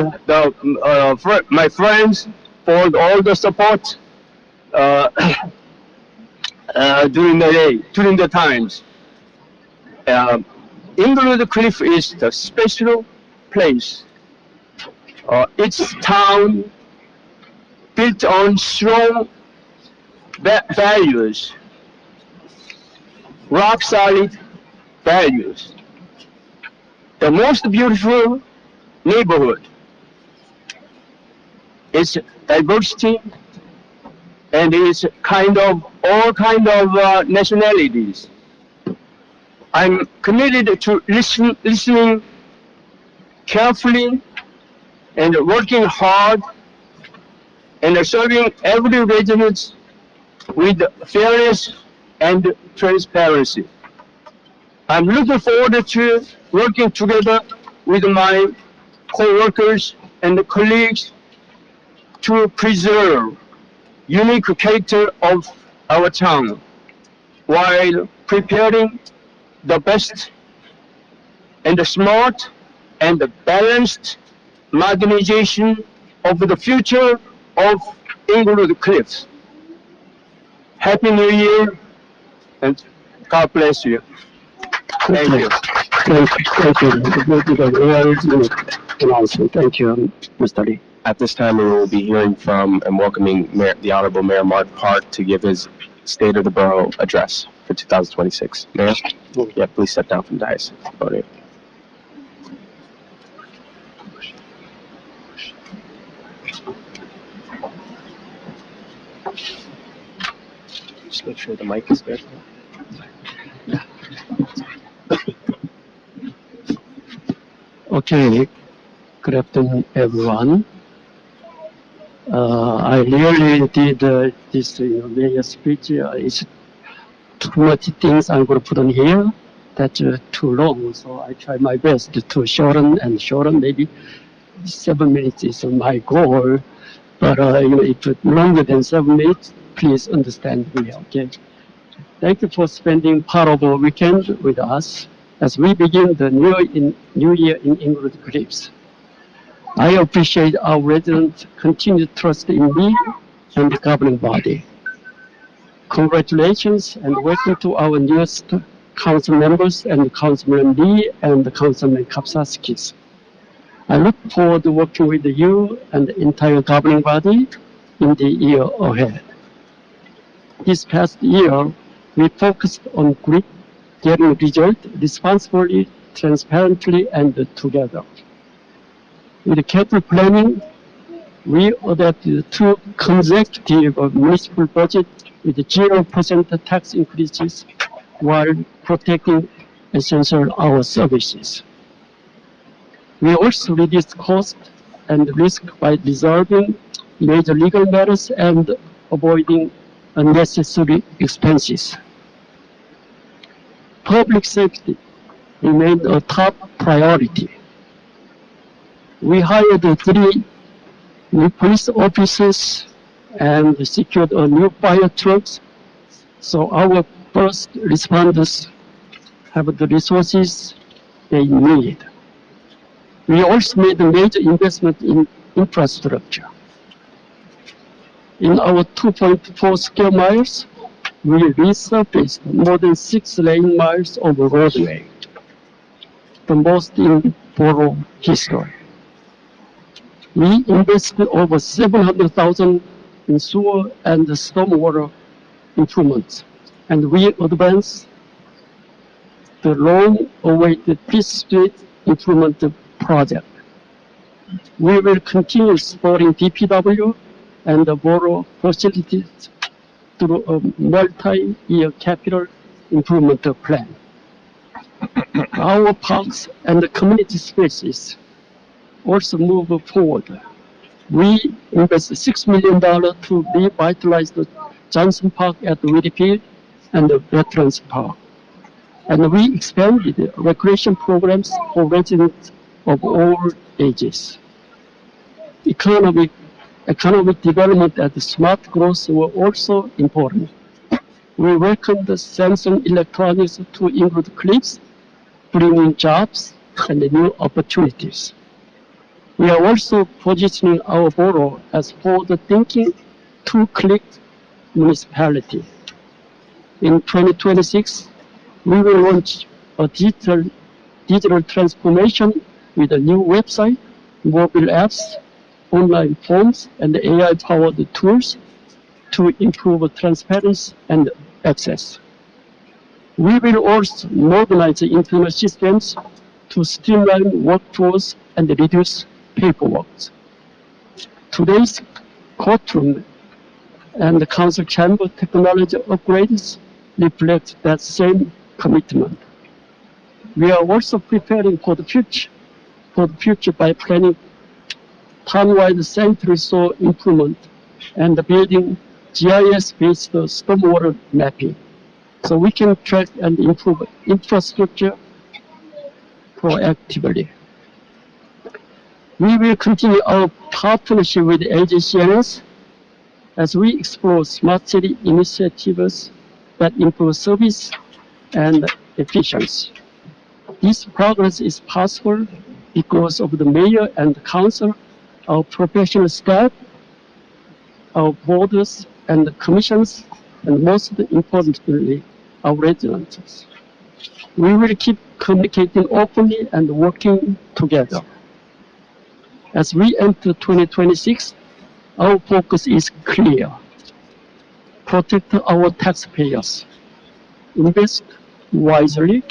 my friends for all the support during the day, during the times. Englewood Cliff is the special place. It's town built on strong values, rock solid values. The most beautiful neighborhood is diversity, and it's all kind of nationalities. I'm committed to listening carefully and working hard and serving every resident with fairness and transparency. I'm looking forward to working together with my co-workers and colleagues to preserve unique character of our town while preparing the best and the smart and the balanced modernization of the future of Englewood Cliffs. Happy New Year, and God bless you. Thank you.
Thank you. Thank you, Mr. Lee.
At this time, we will be hearing from and welcoming the Honorable Mayor Mark Park to give his State of the Borough address for 2026. Mayor? Yeah, please step down from the dais. Just make sure the mic is good.
Okay, good afternoon, everyone. I really did this mayor speech. It's too much things I'm going to put on here. That's too long, so I try my best to shorten and shorten. Maybe 7 minutes is my goal, but if it's longer than 7 minutes, please understand me, okay? Thank you for spending part of our weekend with us as we begin the new year in Englewood Cliffs. I appreciate our residents' continued trust in me and the governing body. Congratulations and welcome to our newest council members and Councilman Lee and Councilman Kapsaskis. I look forward to working with you and the entire governing body in the year ahead. This past year, we focused on getting results responsibly, transparently, and together. With careful planning, we adopted 2 consecutive municipal budgets with 0% tax increases while protecting essential our services. We also reduced cost and risk by resolving major legal matters and avoiding unnecessary expenses. Public safety remained a top priority. We hired 3 new police officers and secured a new fire trucks, so our first responders have the resources they need. We also made a major investment in infrastructure. In our 2.4 square miles, we resurfaced more than 6 lane miles of roadway, the most in borough history. We invested over $700,000 in sewer and stormwater improvements, and we advanced the long-awaited Fifth Street improvement project. We will continue supporting DPW and the borough facilities through a multi-year capital improvement plan. Our parks and the community spaces also move forward. We invested $6 million to revitalize the Johnson Park at Whitfield and the Veterans Park. And we expanded recreation programs for residents of all ages. Economic development and smart growth were also important. We welcomed Samsung Electronics to Englewood Cliffs, bringing jobs and new opportunities. We are also positioning our borough as forward-thinking, two-click municipality. In 2026, we will launch a digital transformation with a new website, mobile apps, online forms, and AI-powered tools to improve transparency and access. We will also modernize the internal systems to streamline workflows and reduce paperwork. Today's courtroom and the council chamber technology upgrades reflect that same commitment. We are also preparing for the future by planning town-wide central soil improvement and building GIS-based stormwater mapping, so we can track and improve infrastructure proactively. We will continue our partnership with LGCNS as we explore smart city initiatives that improve service and efficiency. This progress is possible because of the mayor and the council, our professional staff, our boards and the commissions, and most importantly, our residents. We will keep communicating openly and working together. As we enter 2026, our focus is clear. Protect our taxpayers, invest wisely,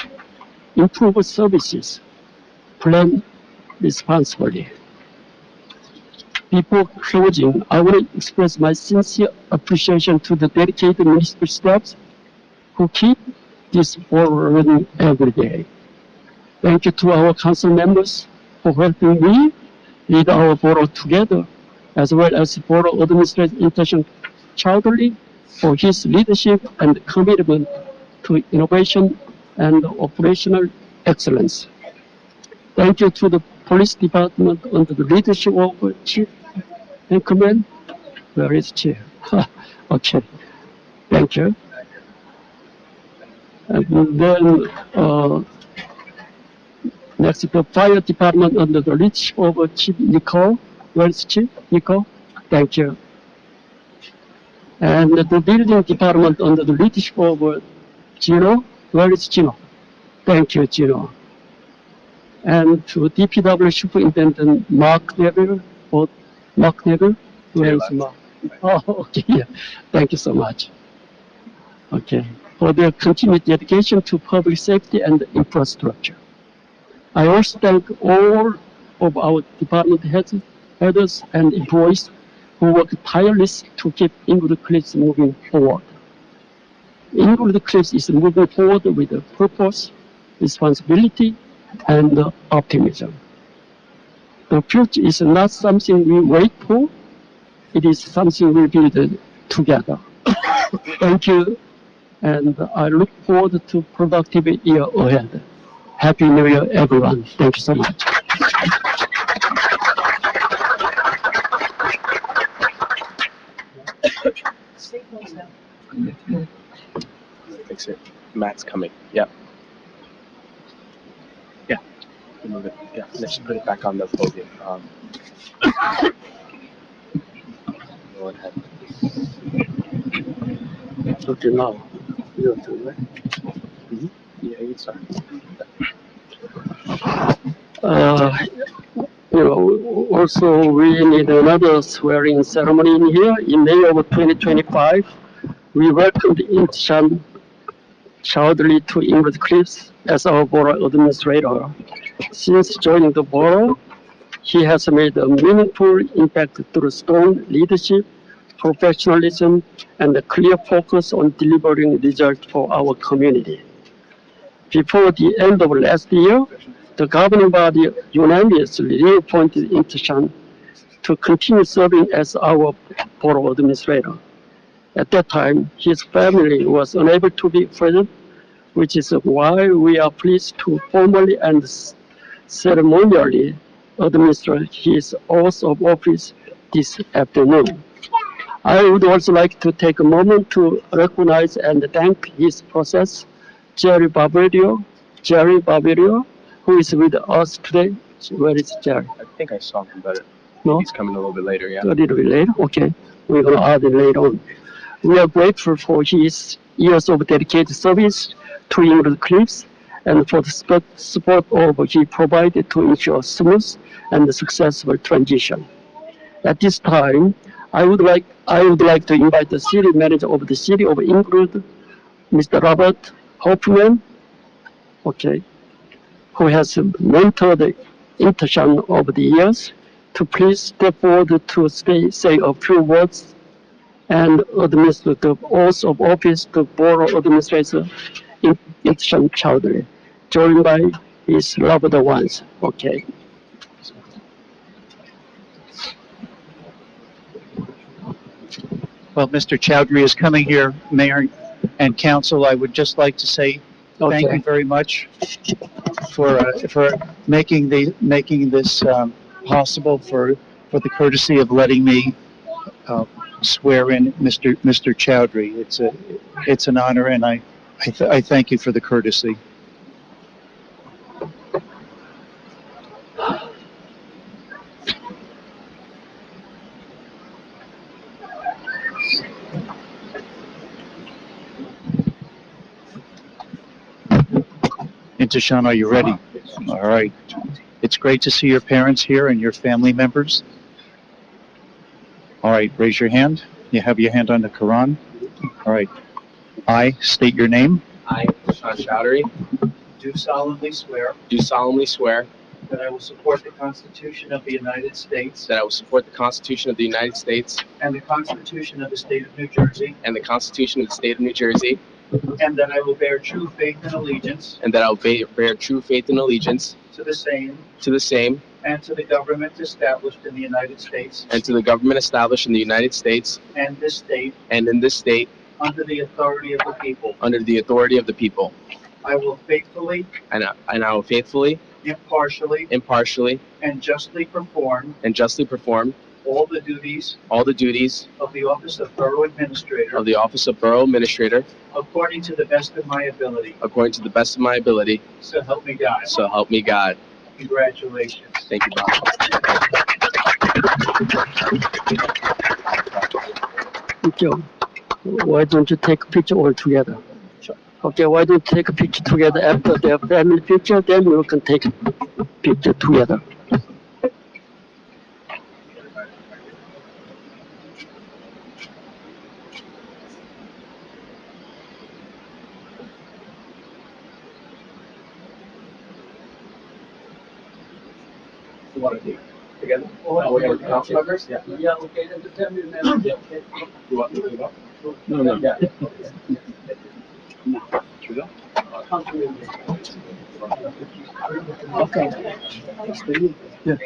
improve services, plan responsibly. Before closing, I want to express my sincere appreciation to the dedicated municipal staffs who keep this borough running every day. Thank you to our council members for helping me lead our borough together, as well as Borough Administrator Intendant Chowdhury for his leadership and commitment to innovation and operational excellence. Thank you to the Police Department under the leadership of Chief Anchorman. Where is Chief? Okay, thank you. And then next, the Fire Department under the leadership of Chief Nicole. Where is Chief Nicole? Thank you. And the Building Department under the leadership of Gino. Where is Gino? Thank you, Gino. and to DPW Superintendent Mark Neville, or Mark Neville, where is Mark? Oh, okay, yeah. Thank you so much. Okay, for their continued dedication to public safety and infrastructure. I also thank all of our department heads and employees who work tirelessly to keep Englewood Cliffs moving forward. Englewood Cliffs is moving forward with a purpose, responsibility, and optimism. The future is not something we wait for, it is something we build together. Thank you, and I look forward to a productive year ahead. Happy New Year, everyone. Thank you so much.
Fix it. Matt's coming. Yep. Yeah. Move it. Yeah. Let's put it back on the podium. Go ahead.
Okay, now. You do, right?
Yeah, you start.
Also we need another swearing ceremony in here. In May of 2025, we welcomed Intishan Chowdhury to Englewood Cliffs as our borough administrator. Since joining the borough, he has made a meaningful impact through strong leadership, professionalism, and a clear focus on delivering results for our community. Before the end of last year, the governing body unanimously reappointed Intishan to continue serving as our borough administrator. At that time, his family was unable to be present, which is why we are pleased to formally and ceremonially administer his oath of office this afternoon. I would also like to take a moment to recognize and thank his process, Jerry Barberio, who is with us today. Where is Jerry?
I think I saw him, but
No?
he's coming a little bit later. Yeah.
A little bit later? Okay. We're going to add it later on. We are grateful for his years of dedicated service to Englewood Cliffs and for the support he provided to ensure smooth and successful transition. At this time, I would like to invite the city manager of the city of Englewood, Mr. Robert Hoffman, who has mentored Intishan over the years, to please step forward to say a few words and administer the oath of office to Borough Administrator Intishan Chowdhury, joined by his loved ones. Okay.
Well, Mr. Chowdhury is coming here, Mayor and Council. I would just like to say thank you very much for making this possible, for the courtesy of letting me swear in Mr. Chowdhury. It's an honor, and I thank you for the courtesy. Intishan, are you ready? All right. It's great to see your parents here and your family members. All right, raise your hand. You have your hand on the Quran. All right. I state your name.
I, Intishan Chowdhury,
Do solemnly swear
do solemnly swear
that I will support the Constitution of the United States
that I will support the Constitution of the United States
and the Constitution of the State of New Jersey,
and the Constitution of the State of New Jersey,
and that I will bear true faith and allegiance
and that I will bear true faith and allegiance
to the same
to the same
and to the government established in the United States
and to the government established in the United States
and this state
and in this state
under the authority of the people.
under the authority of the people.
I will faithfully,
And I will faithfully,
impartially,
impartially,
and justly perform
all the duties
of the office of Borough Administrator
of the office of Borough Administrator
according to the best of my ability.
according to the best of my ability.
So help me God.
So help me God.
Congratulations.
Thank you, Bob.
Thank you. Why don't you take a picture all together? Okay, why don't you take a picture together after their family picture, then you can take picture together.
You want to do together? Oh, yeah, with the council members? Yeah. Yeah, okay, then just tell me the name. Yeah, okay. You want me to go? No, no. Yeah. Should we go?
Okay.
Yeah.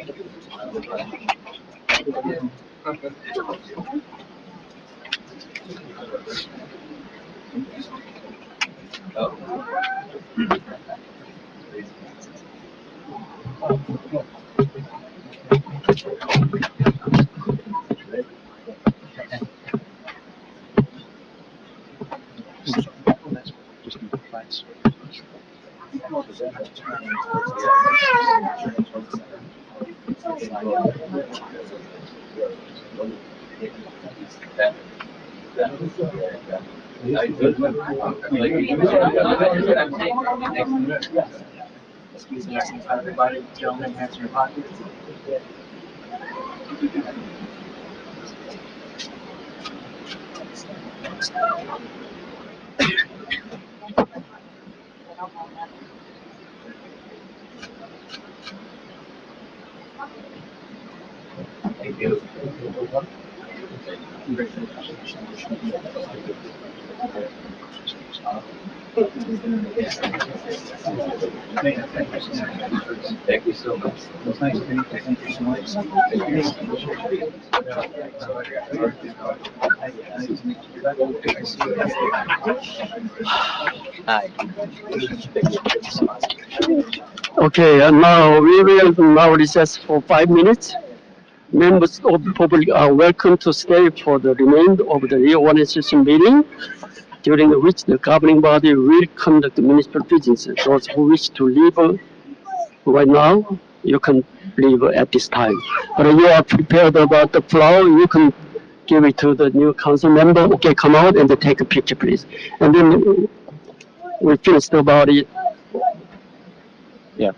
Everybody, gentlemen, hands in your pockets. Thank you. Thank you so much. It was nice to meet you. Thank you so much.
Hi.
Okay, and now we will now recess for 5 minutes. Members of the public are welcome to stay for the remainder of the reorganization meeting, during which the governing body will conduct municipal business. Those who wish to leave right now, you can leave at this time. But you are prepared about the floor, you can give it to the new council member. Okay, come out and take a picture, please. And then we finished about it.
Yeah.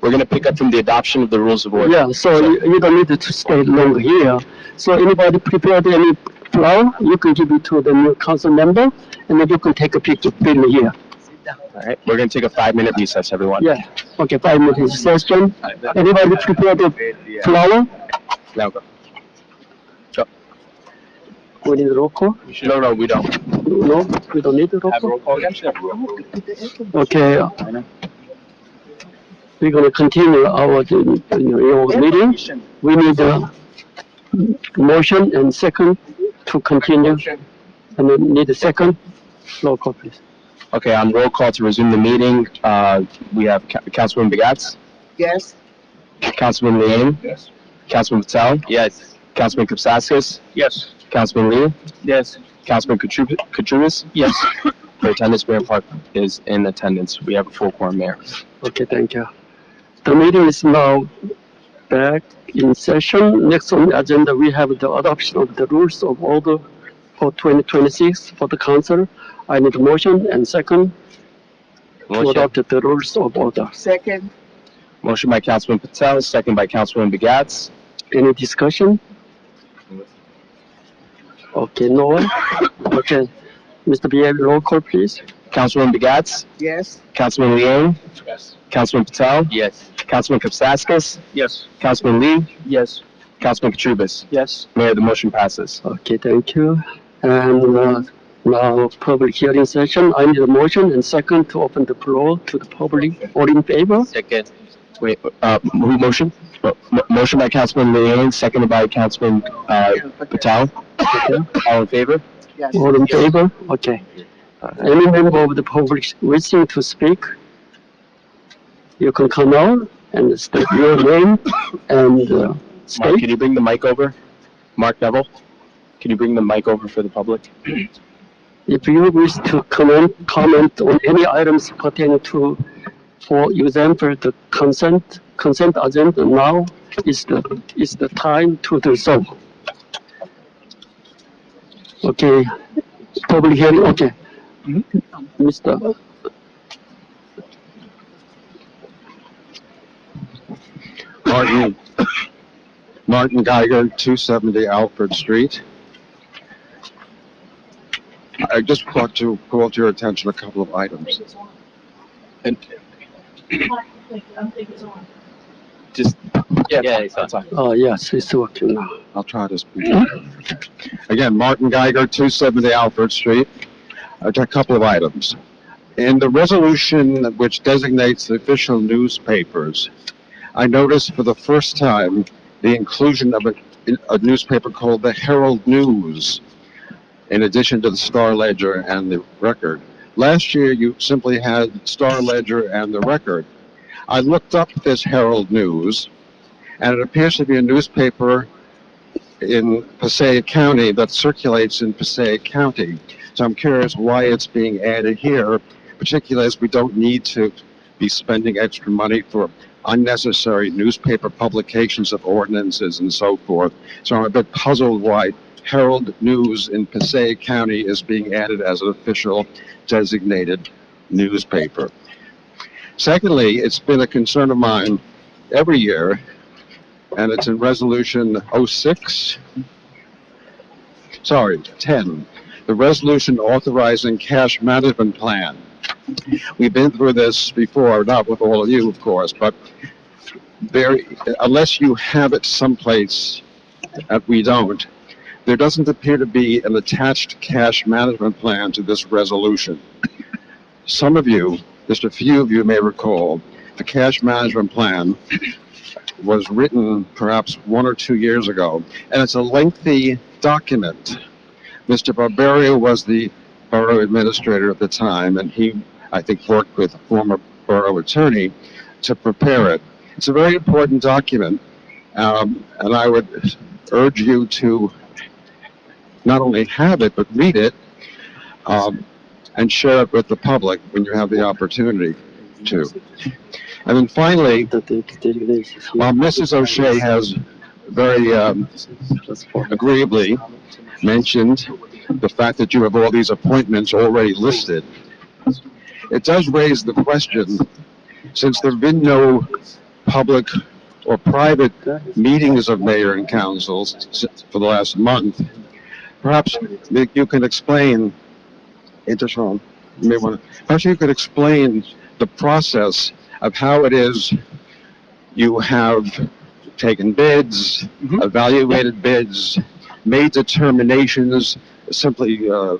We're going to pick up from the adoption of the rules of order.
Yeah, so you don't need to stay long here. So anybody prepared any flower, you can give it to the new council member, and then you can take a picture film here.
All right. We're going to take a 5-minute recess, everyone.
Yeah, okay, 5 minutes session. Anybody prepared the flower?
Now go. Go.
We need roll call?
No, we don't.
No, we don't need a roll
Have
call?
roll call again?
Okay, we're gonna continue our meeting. We need a motion and second to continue. And then need a second. Roll call, please.
Okay, on roll call to resume the meeting, we have Councilman Begats,
Yes.
Councilman Liang,
Yes.
Councilman Patel,
Yes.
Councilman Kapsaskis,
Yes.
Councilman Lee,
Yes.
Councilman Kutrumis.
Yes.
For attendance, Mayor Park is in attendance. We have a full quorum, Mayor.
Okay, thank you. The meeting is now back in session. Next on the agenda, we have the adoption of the rules of order for 2026 for the council. I need a motion and second to
Motion.
adopt the rules of order.
Second.
Motion by Councilman Patel, second by Councilman Begats.
Any discussion? Okay, no one? Okay. Mr. B.A., roll call, please.
Councilman Begats,
Yes.
Councilman Liang,
Yes.
Councilman Patel,
Yes.
Councilman Kapsaskis,
Yes.
Councilman Lee,
Yes.
Councilman Kutrumis.
Yes.
Mayor, the motion passes.
Okay, thank you. And now, public hearing session. I need a motion and second to open the floor to the public. All in favor?
Second.
Wait, who motion? Motion by Councilman Liang, seconded by Councilman Patel.
Okay.
All in favor?
Yes.
All in favor? Okay. Any member of the public wishing to speak, you can come out and state your name and
Mark,
state.
can you bring the mic over? Mark Neville, can you bring the mic over for the public?
If you wish to comment on any items pertaining to, for example, the consent agenda, now is the time to do so. Okay, public hearing, okay. Mr.
Martin Geiger, 270 Alfred Street. I just want to call to your attention a couple of items. And
Just,
Yeah, it's on.
Oh, yes, it's working now.
I'll try to speak. Again, Martin Geiger, 270 Alfred Street. A couple of items. In the resolution which designates the official newspapers, I noticed for the first time the inclusion of a newspaper called the Herald News, in addition to the Star Ledger and the Record. Last year, you simply had Star Ledger and the Record. I looked up this Herald News, and it appears to be a newspaper in Passaic County that circulates in Passaic County. So I'm curious why it's being added here, particularly as we don't need to be spending extra money for unnecessary newspaper publications of ordinances and so forth. So I'm a bit puzzled why Herald News in Passaic County is being added as an official designated newspaper. Secondly, it's been a concern of mine every year, and it's in resolution 10, the resolution authorizing cash management plan. We've been through this before, not with all of you, of course, but there, unless you have it someplace that we don't, there doesn't appear to be an attached cash management plan to this resolution. Some of you, just a few of you may recall, the cash management plan was written perhaps 1 or 2 years ago, and it's a lengthy document. Mr. Barberio was the borough administrator at the time, and he, I think, worked with a former borough attorney to prepare it. It's a very important document, and I would urge you to not only have it, but read it, and share it with the public when you have the opportunity to. And then finally, while Mrs. O'Shea has very agreeably mentioned the fact that you have all these appointments already listed, it does raise the question, since there have been no public or private meetings of mayor and councils for the last month, perhaps you can explain, perhaps you could explain the process of how it is you have taken bids, evaluated bids, made determinations simply, I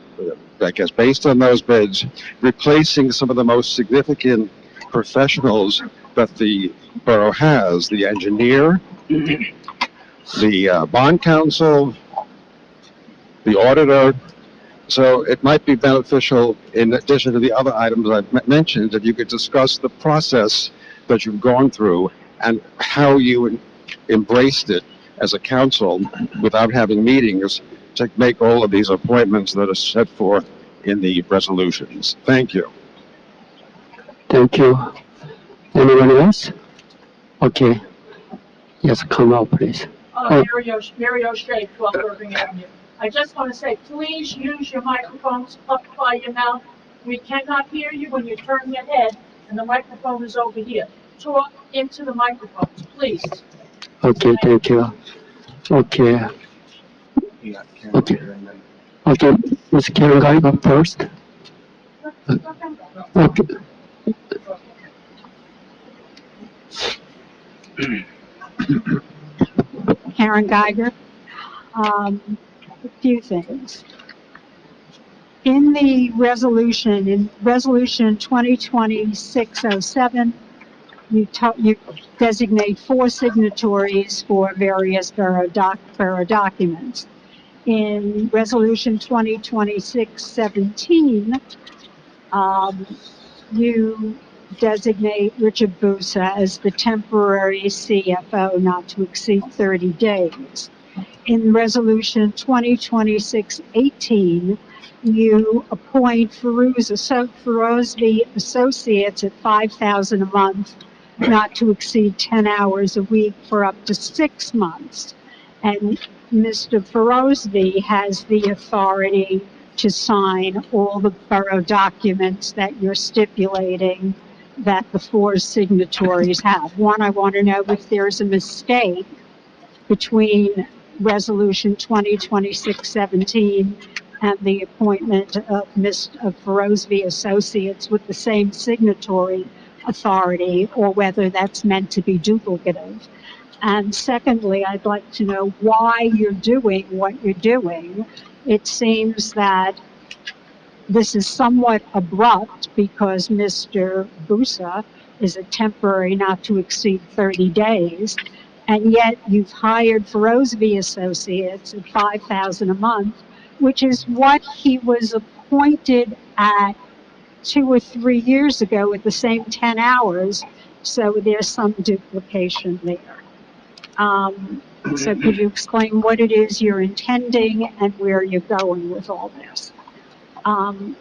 guess, based on those bids, replacing some of the most significant professionals that the borough has, the engineer, the bond counsel, the auditor. So it might be beneficial, in addition to the other items I've mentioned, if you could discuss the process that you've gone through and how you embraced it as a council without having meetings to make all of these appointments that are set forth in the resolutions. Thank you.
Thank you. Anyone else? Okay. Yes, come out, please.
Mary O'Shea, 12 Irving Avenue. I just want to say, please use your microphones up by your mouth. We cannot hear you when you turn your head, and the microphone is over here. Talk into the microphones, please.
Okay, thank you. Okay. Okay. Okay, Ms. Karen Geiger first. Okay.
Karen Geiger. A few things. In the resolution, in resolution 2020-607, you designate 4 signatories for various borough documents. In resolution 2020-617, you designate Richard Busa as the temporary CFO not to exceed 30 days. In resolution 2020-618, you appoint Ferozvi Associates at $5,000 a month, not to exceed 10 hours a week for up to 6 months. And Mr. Ferozvi has the authority to sign all the borough documents that you're stipulating that the four signatories have. One, I want to know if there's a mistake between Resolution 2026-17 and the appointment of Feroz V. Associates with the same signatory authority, or whether that's meant to be duplicative. And secondly, I'd like to know why you're doing what you're doing. It seems that this is somewhat abrupt because Mr. Busa is a temporary not to exceed 30 days, and yet you've hired Feroz V. Associates at $5,000 a month, which is what he was appointed at 2 or 3 years ago at the same 10 hours, so there's some duplication there. So could you explain what it is you're intending and where you're going with all this? On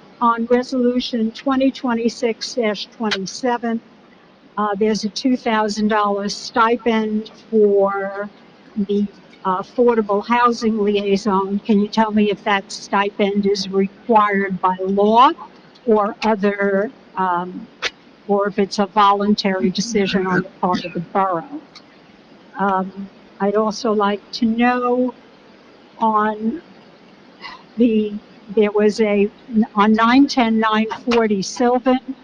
Resolution 2026-27, there's a $2,000 stipend for the Affordable Housing Liaison. Can you tell me if that stipend is required by law or other, or if it's a voluntary decision on the part of the borough? I'd also like to know on there was on 910-940 Sylvan,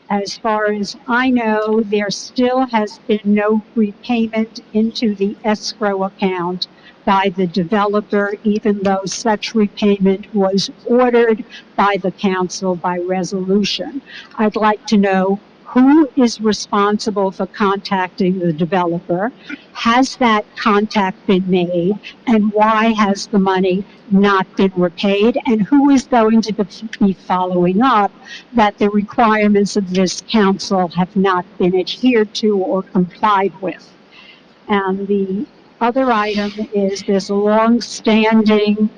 as far as I know, there still has been no repayment into the escrow account by the developer, even though such repayment was ordered by the council by resolution. I'd like to know who is responsible for contacting the developer? Has that contact been made? And why has the money not been repaid? And who is going to be following up that the requirements of this council have not been adhered to or complied with? And the other item is there's a long-standing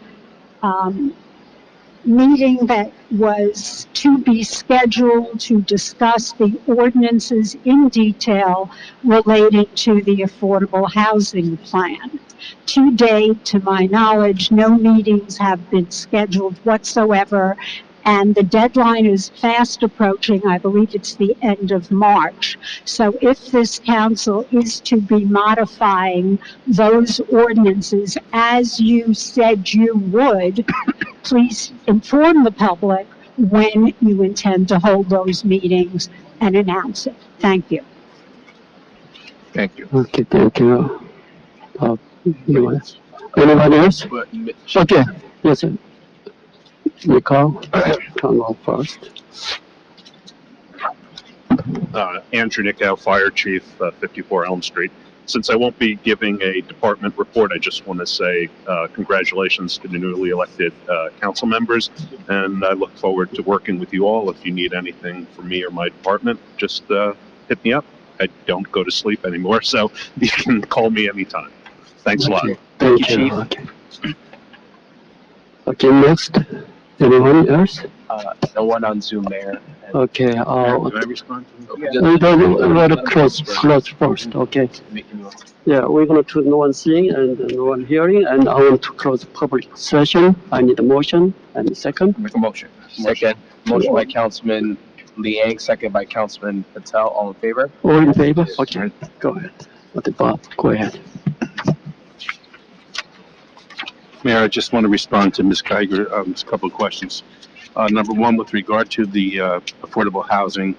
meeting that was to be scheduled to discuss the ordinances in detail related to the affordable housing plan. To date, to my knowledge, no meetings have been scheduled whatsoever, and the deadline is fast approaching. I believe it's the end of March. So if this council is to be modifying those ordinances as you said you would, please inform the public when you intend to hold those meetings and announce it. Thank you.
Thank you.
Okay, thank you. Anyone else? Okay, yes, sir. Nicole, come on first.
Andrew Nickow, Fire Chief, 54 Elm Street. Since I won't be giving a department report, I just want to say congratulations to the newly elected council members, and I look forward to working with you all. If you need anything from me or my department, just hit me up. I don't go to sleep anymore, so you can call me anytime. Thanks a lot.
Thank you, Chief. Okay, next. Anyone else?
No one on Zoom, Mayor.
Okay,
Can I respond to
we're going to close first, okay? Yeah, we're going to no one seeing and no one hearing, and I want to close the public session. I need a motion and a second.
Make a motion.
Second. Motion by Councilman Liang, second by Councilman Patel. All in favor?
All in favor? Okay, go ahead. Okay, Bob, go ahead.
Mayor, I just want to respond to Ms. Geiger, a couple of questions. Number one, with regard to the affordable housing,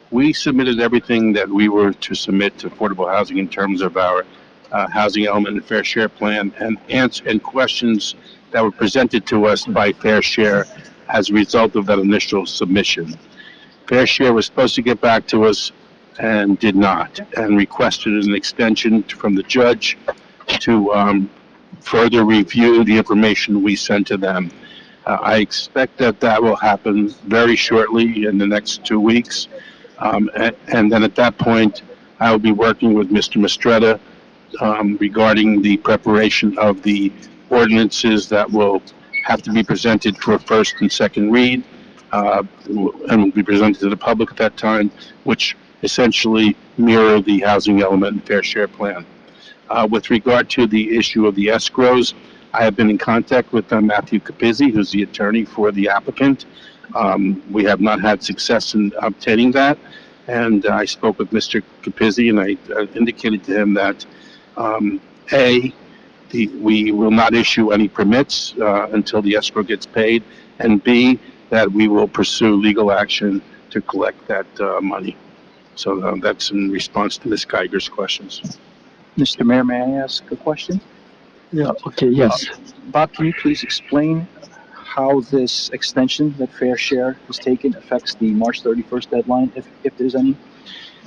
we submitted everything that we were to submit to affordable housing in terms of our housing element and fair share plan, and questions that were presented to us by Fair Share as a result of that initial submission. Fair Share was supposed to get back to us and did not, and requested an extension from the judge to further review the information we sent to them. I expect that will happen very shortly in the next 2 weeks. And then at that point, I will be working with Mr. Mistretta regarding the preparation of the ordinances that will have to be presented for a first and second read, and will be presented to the public at that time, which essentially mirror the housing element and fair share plan. With regard to the issue of the escrows, I have been in contact with Matthew Capizzi, who's the attorney for the applicant. We have not had success in obtaining that. And I spoke with Mr. Capizzi, and I indicated to him that, A, we will not issue any permits until the escrow gets paid, and B, that we will pursue legal action to collect that money. So that's in response to Ms. Geiger's questions.
Mr. Mayor, may I ask a question?
Yeah, okay, yes.
Bob, can you please explain how this extension that Fair Share has taken affects the March 31st deadline, if there's any?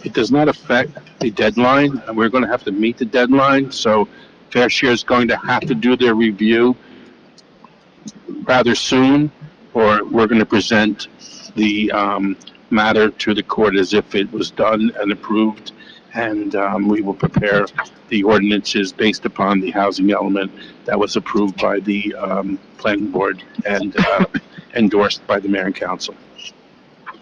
It does not affect the deadline, and we're going to have to meet the deadline, so Fair Share is going to have to do their review rather soon, or we're going to present the matter to the court as if it was done and approved, and we will prepare the ordinances based upon the housing element that was approved by the planning board and endorsed by the mayor and council.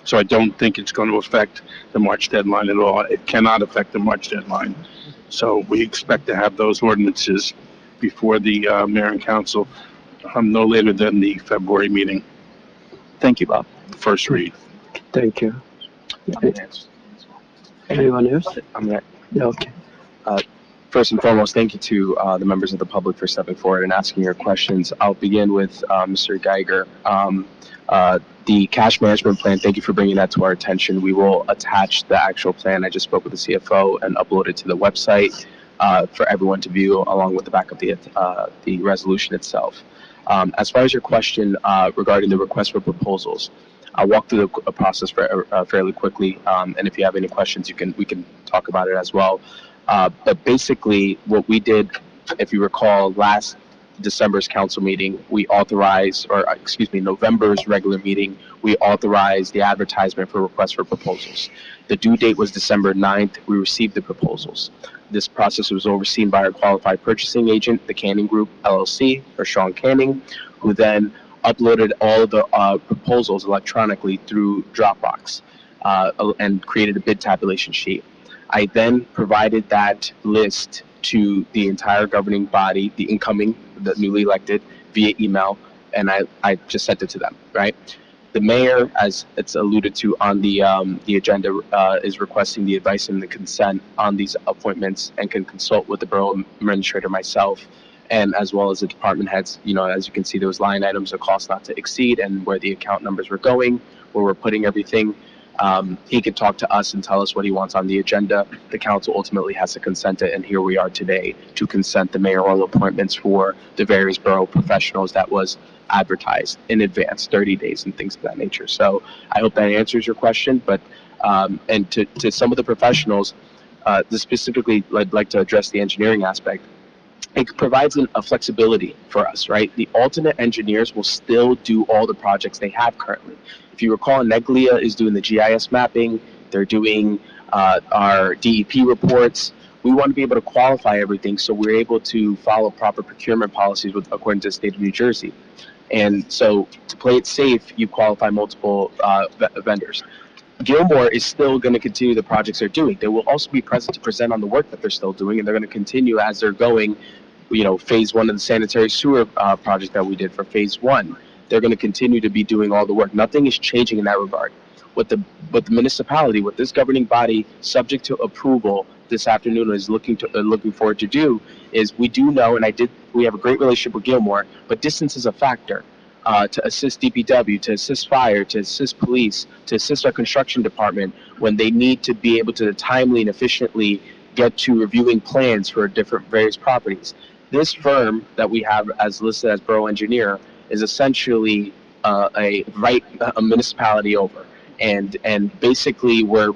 So I don't think it's going to affect the March deadline at all. It cannot affect the March deadline. So we expect to have those ordinances before the mayor and council no later than the February meeting.
Thank you, Bob.
First read.
Thank you. Anyone else?
I'm there.
Yeah, okay.
First and foremost, thank you to the members of the public for stepping forward and asking your questions. I'll begin with Mr. Geiger. The cash management plan, thank you for bringing that to our attention. We will attach the actual plan. I just spoke with the CFO and upload it to the website for everyone to view, along with the back of the resolution itself. As far as your question regarding the request for proposals, I'll walk through the process fairly quickly, and if you have any questions, we can talk about it as well. But basically, what we did, if you recall, last December's council meeting, November's regular meeting, we authorized the advertisement for requests for proposals. The due date was December 9th. We received the proposals. This process was overseen by our qualified purchasing agent, the Canning Group, LLC, or Sean Canning, who then uploaded all of the proposals electronically through Dropbox and created a bid tabulation sheet. I then provided that list to the entire governing body, the incoming, the newly elected, via email, and I just sent it to them, right? The mayor, as it's alluded to on the agenda, is requesting the advice and the consent on these appointments and can consult with the borough administrator, myself, and as well as the department heads. You know, as you can see, those line items, a cost not to exceed, and where the account numbers were going, where we're putting everything. He could talk to us and tell us what he wants on the agenda. The council ultimately has to consent it, and here we are today to consent the mayoral appointments for the various borough professionals that was advertised in advance, 30 days and things of that nature. So I hope that answers your question. But and to some of the professionals, specifically, I'd like to address the engineering aspect. It provides a flexibility for us, right? The alternate engineers will still do all the projects they have currently. If you recall, Neglia is doing the GIS mapping. They're doing our DEP reports. We want to be able to qualify everything so we're able to follow proper procurement policies according to the state of New Jersey. And so to play it safe, you qualify multiple vendors. Gilmore is still going to continue the projects they're doing. They will also be present to present on the work that they're still doing, and they're going to continue as they're going. You know, phase one of the sanitary sewer project that we did for phase one, they're going to continue to be doing all the work. Nothing is changing in that regard. What the municipality, what this governing body, subject to approval this afternoon, is looking forward to do is, we do know, and we have a great relationship with Gilmore, but distance is a factor. To assist DPW, to assist fire, to assist police, to assist our construction department when they need to be able to timely and efficiently get to reviewing plans for different various properties. This firm that we have as listed as borough engineer is essentially a municipality over. And basically, we're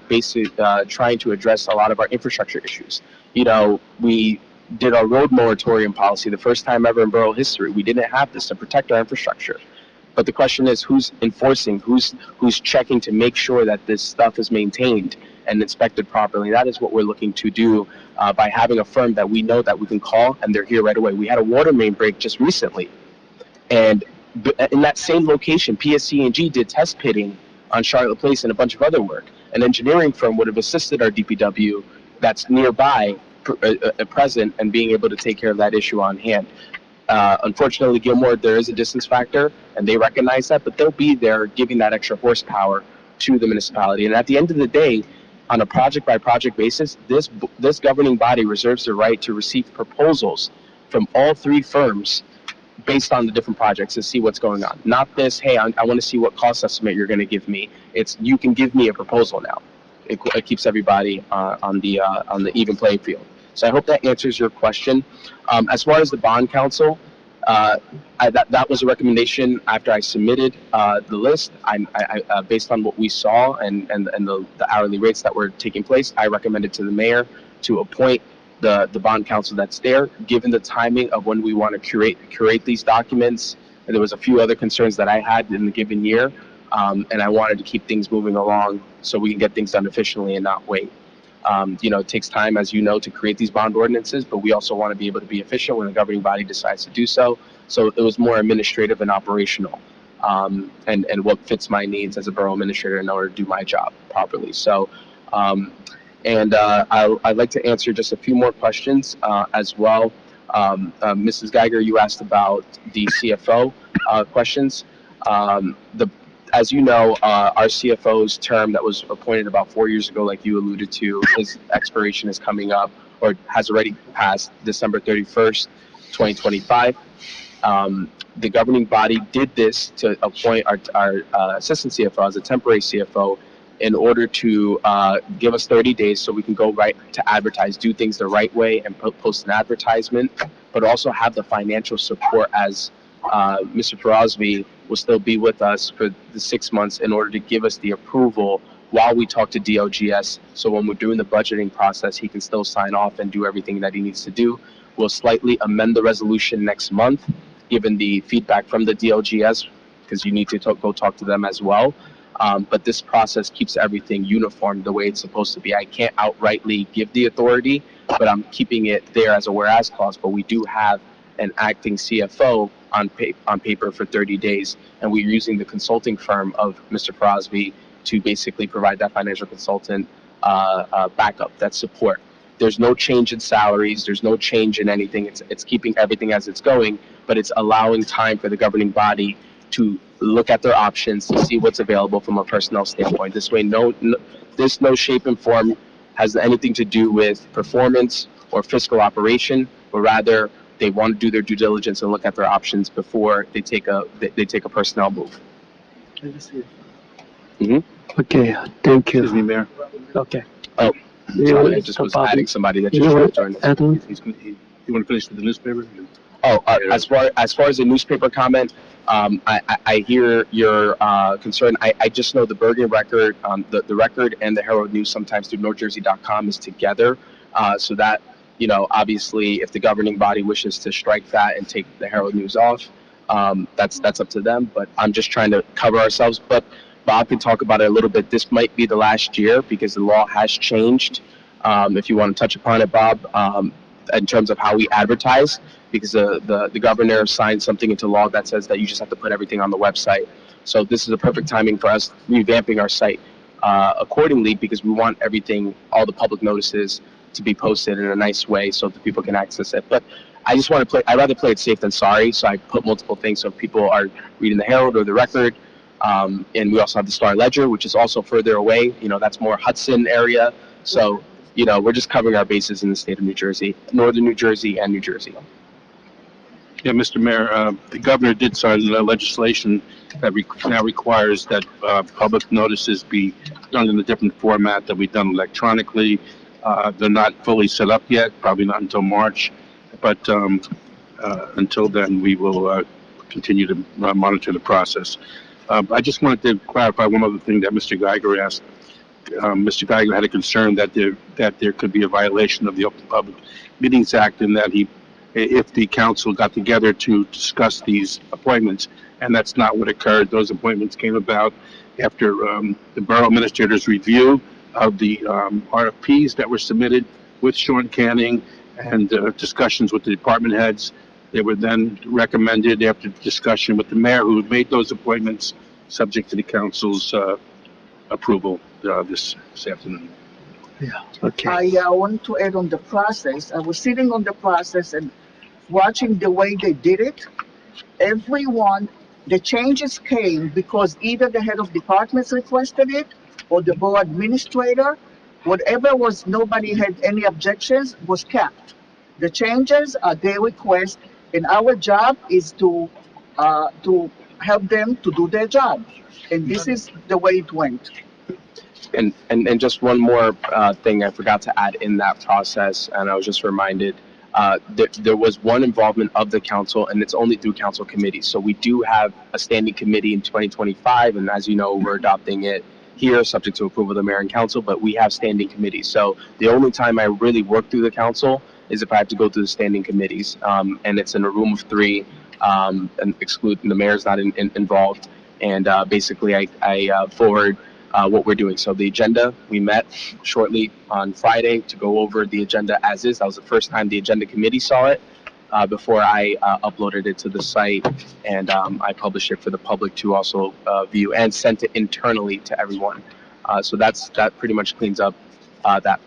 trying to address a lot of our infrastructure issues. You know, we did our road moratorium policy the first time ever in borough history. We didn't have this to protect our infrastructure. But the question is, who's enforcing, who's checking to make sure that this stuff is maintained and inspected properly? That is what we're looking to do by having a firm that we know that we can call and they're here right away. We had a water main break just recently, and in that same location, PSC&G did test pitting on Charlotte Place and a bunch of other work. An engineering firm would have assisted our DPW that's nearby, present, and being able to take care of that issue on hand. Unfortunately, Gilmore, there is a distance factor, and they recognize that, but they'll be there giving that extra horsepower to the municipality. And at the end of the day, on a project-by-project basis, this governing body reserves the right to receive proposals from all three firms based on the different projects to see what's going on. Not this, hey, I want to see what cost estimate you're going to give me. It's you can give me a proposal now. It keeps everybody on the even playing field. So I hope that answers your question. As far as the bond council, that was a recommendation after I submitted the list. I based on what we saw and the hourly rates that were taking place, I recommended to the mayor to appoint the bond council that's there. Given the timing of when we want to curate these documents, and there was a few other concerns that I had in the given year, and I wanted to keep things moving along so we can get things done efficiently and not wait. It takes time, as you know, to create these bond ordinances, but we also want to be able to be efficient when the governing body decides to do so. So it was more administrative and operational, and what fits my needs as a borough administrator in order to do my job properly. So, I'd like to answer just a few more questions as well. Mrs. Geiger, you asked about the CFO questions. As you know, our CFO's term that was appointed about 4 years ago, like you alluded to, his expiration is coming up, or has already passed, December 31st, 2025. The governing body did this to appoint our assistant CFO as a temporary CFO in order to give us 30 days so we can go right to advertise, do things the right way and post an advertisement, but also have the financial support as Mr. Ferozzi will still be with us for the 6 months in order to give us the approval while we talk to DOGS. So when we're doing the budgeting process, he can still sign off and do everything that he needs to do. We'll slightly amend the resolution next month, given the feedback from the DOGS, because you need to go talk to them as well. But this process keeps everything uniform the way it's supposed to be. I can't outrightly give the authority, but I'm keeping it there as a whereas clause. But we do have an acting CFO on paper for 30 days, and we're using the consulting firm of Mr. Ferozzi to basically provide that financial consultant backup, that support. There's no change in salaries. There's no change in anything. It's keeping everything as it's going, but it's allowing time for the governing body to look at their options to see what's available from a personnel standpoint. This way, no shape and form has anything to do with performance or fiscal operation, but rather they want to do their due diligence and look at their options before they take a personnel move.
Okay, thank you.
Excuse me, Mayor.
Okay.
Oh, sorry, I just was adding somebody that just joined.
You want to finish with the newspaper?
Oh, as far as the newspaper comment, I hear your concern. I just know the Bergen Record, the Record and the Herald News sometimes through NorthJersey.com is together, so that, obviously if the governing body wishes to strike that and take the Herald News off, that's up to them. But I'm just trying to cover ourselves. But Bob can talk about it a little bit. This might be the last year because the law has changed. If you want to touch upon it, Bob, in terms of how we advertise, because the governor signed something into law that says that you just have to put everything on the website. So this is a perfect timing for us revamping our site accordingly, because we want everything, all the public notices, to be posted in a nice way so that people can access it. But I just want to I'd rather play it safe than sorry, so I put multiple things so if people are reading the Herald or the Record. And we also have the Star Ledger, which is also further away. That's more Hudson area. So, we're just covering our bases in the state of New Jersey, northern New Jersey and New Jersey.
Yeah, Mr. Mayor, the governor did sign legislation that now requires that public notices be done in a different format, that we done electronically. They're not fully set up yet, probably not until March, but until then, we will continue to monitor the process. I just wanted to clarify one other thing that Mr. Geiger asked. Mr. Geiger had a concern that there could be a violation of the Open Public Meetings Act, and that if the council got together to discuss these appointments, and that's not what occurred. Those appointments came about after the borough administrator's review of the RFPs that were submitted with Sean Canning and discussions with the department heads. They were then recommended after discussion with the mayor, who made those appointments subject to the council's approval this afternoon.
Yeah, okay.
I want to add on the process. I was sitting on the process and watching the way they did it. The changes came because either the head of departments requested it or the borough administrator whatever was, nobody had any objections, was kept. The changes are their request, and our job is to help them to do their job. And this is the way it went.
And just one more thing I forgot to add in that process, and I was just reminded, there was one involvement of the council, and it's only through council committees. So we do have a standing committee in 2025, and as you know, we're adopting it here, subject to approval of the mayor and council, but we have standing committees. So the only time I really work through the council is if I have to go through the standing committees, and it's in a room of 3, and excluding the mayor's not involved, and basically I forward what we're doing. So the agenda, we met shortly on Friday to go over the agenda as is. That was the first time the agenda committee saw it before I uploaded it to the site, and I published it for the public to also view, and sent it internally to everyone. So that pretty much cleans up that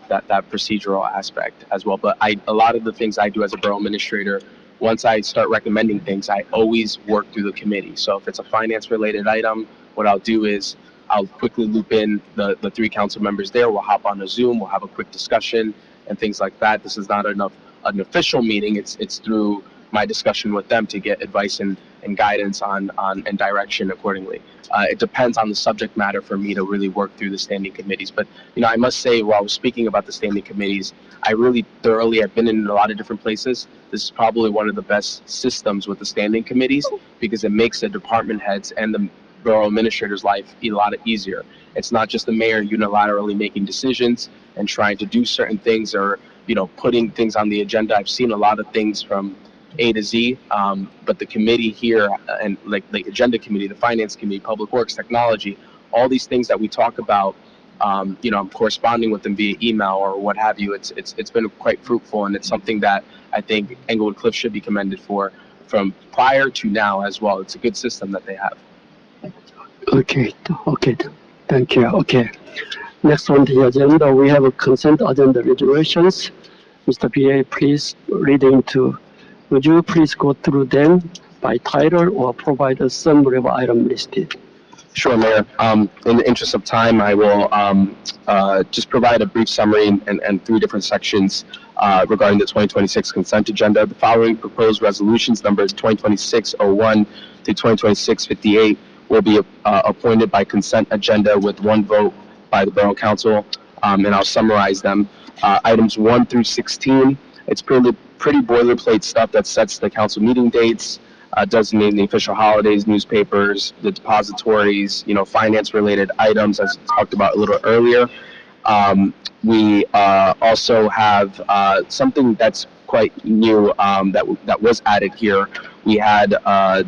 procedural aspect as well. But a lot of the things I do as a borough administrator, once I start recommending things, I always work through the committee. So if it's a finance related item, what I'll do is I'll quickly loop in the 3 council members there. We'll hop on a Zoom. We'll have a quick discussion and things like that. This is not an official meeting. It's through my discussion with them to get advice and guidance on and direction accordingly. It depends on the subject matter for me to really work through the standing committees. But I must say, while I was speaking about the standing committees, I really thoroughly, I've been in a lot of different places. This is probably one of the best systems with the standing committees, because it makes the department heads and the borough administrator's life a lot easier. It's not just the mayor unilaterally making decisions and trying to do certain things, or putting things on the agenda. I've seen a lot of things from A to Z, but the committee here, and like agenda committee, the finance committee, public works, technology, all these things that we talk about, I'm corresponding with them via email or what have you. It's been quite fruitful, and it's something that I think Englewood Cliffs should be commended for from prior to now as well. It's a good system that they have.
Okay, thank you. Okay, next on the agenda, we have a consent agenda resolutions. Mr. PA, please would you please go through them by title or provide a summary of item listed?
Sure, Mayor. In the interest of time, I will just provide a brief summary and 3 different sections regarding the 2026 consent agenda. The following proposed resolutions, numbers 2026-01 to 2026-58, will be appointed by consent agenda with 1 vote by the Borough Council, and I'll summarize them. Items 1 through 16, it's pretty boilerplate stuff that sets the council meeting dates, designating the official holidays, newspapers, the depositories, finance-related items, as talked about a little earlier. We also have something that's quite new that was added here. We had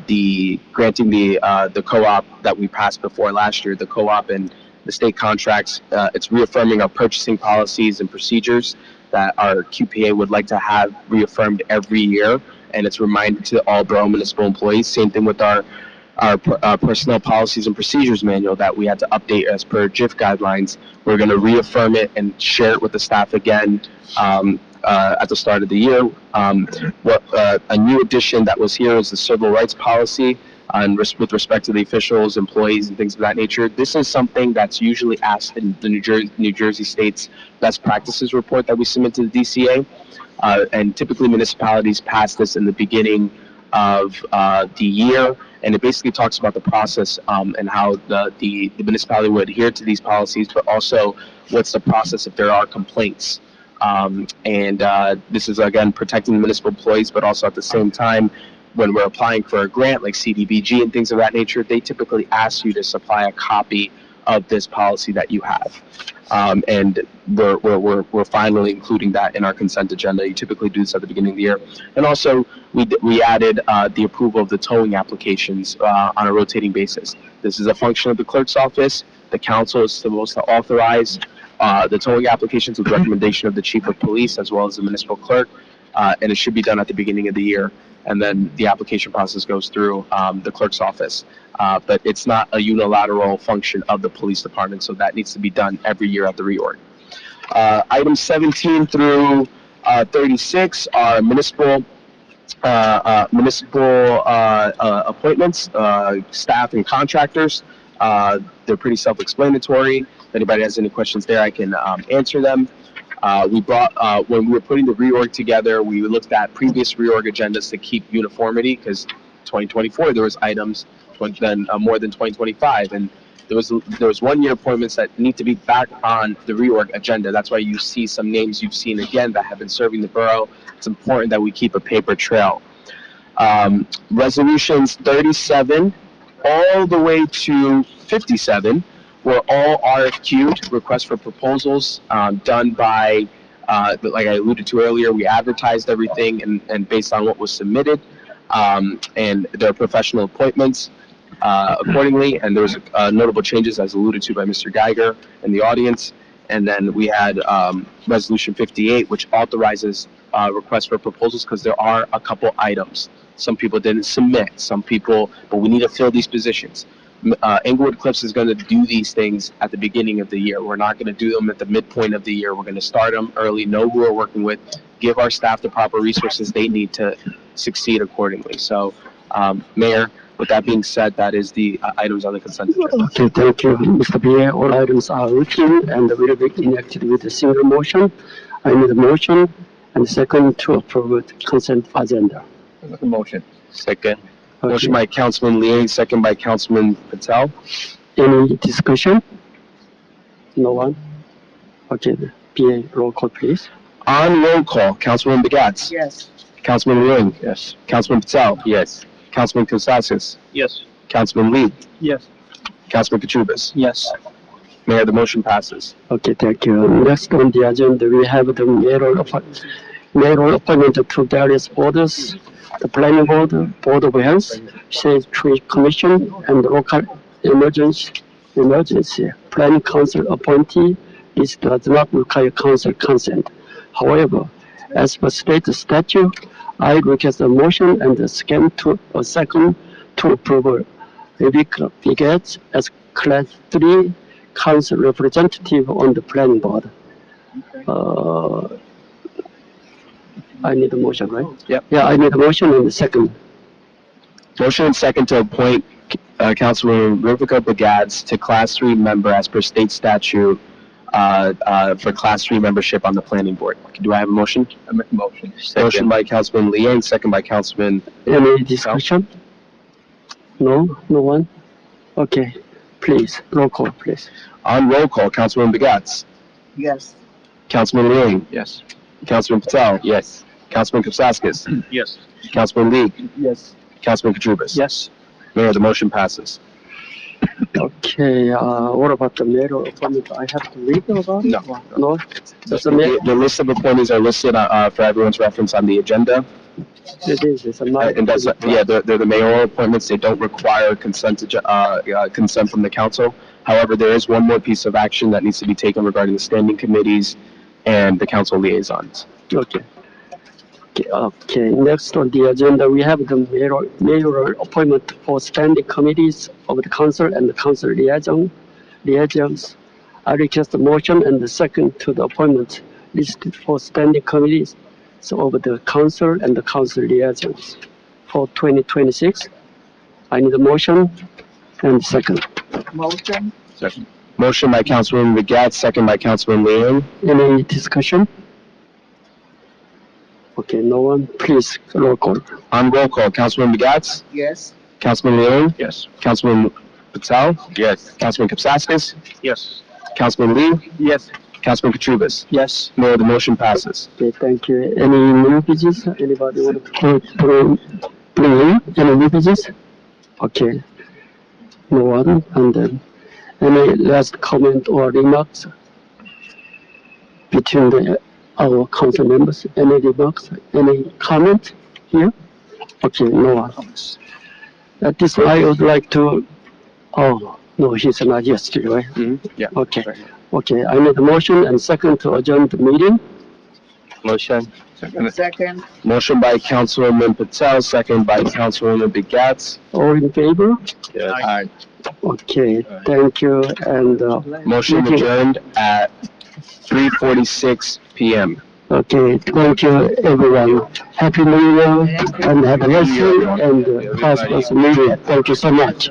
the granting the co-op that we passed before last year, the co-op and the state contracts. It's reaffirming our purchasing policies and procedures that our QPA would like to have reaffirmed every year, and it's reminded to all borough municipal employees. Same thing with our personnel policies and procedures manual that we had to update as per JIF guidelines. We're going to reaffirm it and share it with the staff again at the start of the year. A new addition that was here is the civil rights policy with respect to the officials, employees, and things of that nature. This is something that's usually asked in the New Jersey State's best practices report that we submit to the DCA. And typically municipalities pass this in the beginning of the year, and it basically talks about the process and how the municipality would adhere to these policies, but also what's the process if there are complaints. This is, again, protecting the municipal employees, but also at the same time, when we're applying for a grant like CDBG and things of that nature, they typically ask you to supply a copy of this policy that you have. And we're finally including that in our consent agenda. You typically do this at the beginning of the year. And also, we added the approval of the towing applications on a rotating basis. This is a function of the clerk's office. The council is supposed to authorize the towing applications with recommendation of the chief of police as well as the municipal clerk, and it should be done at the beginning of the year. And then the application process goes through the clerk's office. But it's not a unilateral function of the police department, so that needs to be done every year at the reorg. Items 17 through 36 are municipal appointments, staff and contractors. They're pretty self-explanatory. If anybody has any questions there, I can answer them. When we were putting the reorg together, we looked at previous reorg agendas to keep uniformity, because 2024 there was items more than 2025, and there was 1 year appointments that need to be back on the reorg agenda. That's why you see some names you've seen again that have been serving the borough. It's important that we keep a paper trail. Resolutions 37 all the way to 57 were all RFQ'd, requests for proposals, done by, like I alluded to earlier, we advertised everything and based on what was submitted, and their professional appointments accordingly. And there was notable changes as alluded to by Mr. Geiger in the audience. And then we had Resolution 58, which authorizes requests for proposals because there are a couple items. Some people didn't submit, but we need to fill these positions. Englewood Cliffs is going to do these things at the beginning of the year. We're not going to do them at the midpoint of the year. We're going to start them early, know who we're working with, give our staff the proper resources they need to succeed accordingly. So, Mayor, with that being said, that is the items on the consent agenda.
Okay, thank you, Mr. Pierre. All items are routine and will be enacted with a single motion. I need a motion and second to approve the consent agenda.
Make a motion.
Second.
Okay.
Motion by Councilman Liang, second by Councilman Patel.
Any discussion? No one? Okay, PA, roll call, please.
On roll call, Councilman Begats.
Yes.
Councilman Liang.
Yes.
Councilman Patel.
Yes.
Councilman Kosakis.
Yes.
Councilman Lee.
Yes.
Councilman Kachubis.
Yes.
Mayor, the motion passes.
Okay, thank you. Next on the agenda, we have the mayoral appointment to various boards, the planning board, board of health, shade tree commission, and local emergency planning council appointee. This does not require council consent. However, as per state statute, I request a motion and a second to approve Rebecca Biggett as Class 3 council representative on the planning board. I need a motion, right?
Yep.
Yeah, I need a motion and a second.
Motion and second to appoint Councilwoman Rebecca Begats to Class 3 member as per state statute for Class 3 membership on the planning board. Do I have a motion?
I make a motion.
Motion by Councilman Liang, second by Councilman.
Any discussion? No? No one? Okay, please, roll call, please.
On roll call, Councilwoman Begats.
Yes.
Councilman Liang.
Yes.
Councilman Patel.
Yes.
Councilman Kosakis.
Yes.
Councilman Lee.
Yes.
Councilman Kachubis.
Yes.
Mayor, the motion passes.
Okay, what about the mayoral appointment? I have to read about it?
No.
No? Does the mayor,
The list of appointees are listed for everyone's reference on the agenda.
it's a matter.
And that's, yeah, they're the mayoral appointments. They don't require consent from the council. However, there is one more piece of action that needs to be taken regarding the standing committees and the council liaisons.
Okay. Okay, next on the agenda, we have the mayoral appointment for standing committees of the council and the council liaisons. I request a motion and the second to the appointment listed for standing committees of the council and the council liaisons for 2026. I need a motion and second.
Motion.
Second.
Motion by Councilwoman Begats, second by Councilman Liang.
Any discussion? Okay, no one, please, roll call.
On roll call, Councilwoman Begats.
Yes.
Councilman Liang.
Yes.
Councilman Patel.
Yes.
Councilman Kosakis.
Yes.
Councilman Lee.
Yes.
Councilman Kachubis.
Yes.
Mayor, the motion passes.
Okay, thank you. Any new business? Anybody want to bring in any new business? Okay. No one. And then any last comment or remarks between our council members? Any remarks? Any comment here? Okay, no one. At this, I would like to. Oh no, he's not here still, right?
Yeah.
Okay. Okay, I need a motion and second to adjourn the meeting.
Motion.
Second.
Motion by Councilwoman Patel, second by Councilwoman Begats.
All in favor?
Yes.
Aye.
Okay, thank you, and,
Motion
meeting-
adjourned at 3:46 p.m.
okay, thank you, everyone. Happy New Year, and have a healthy and prosperous New Year. Thank you so much.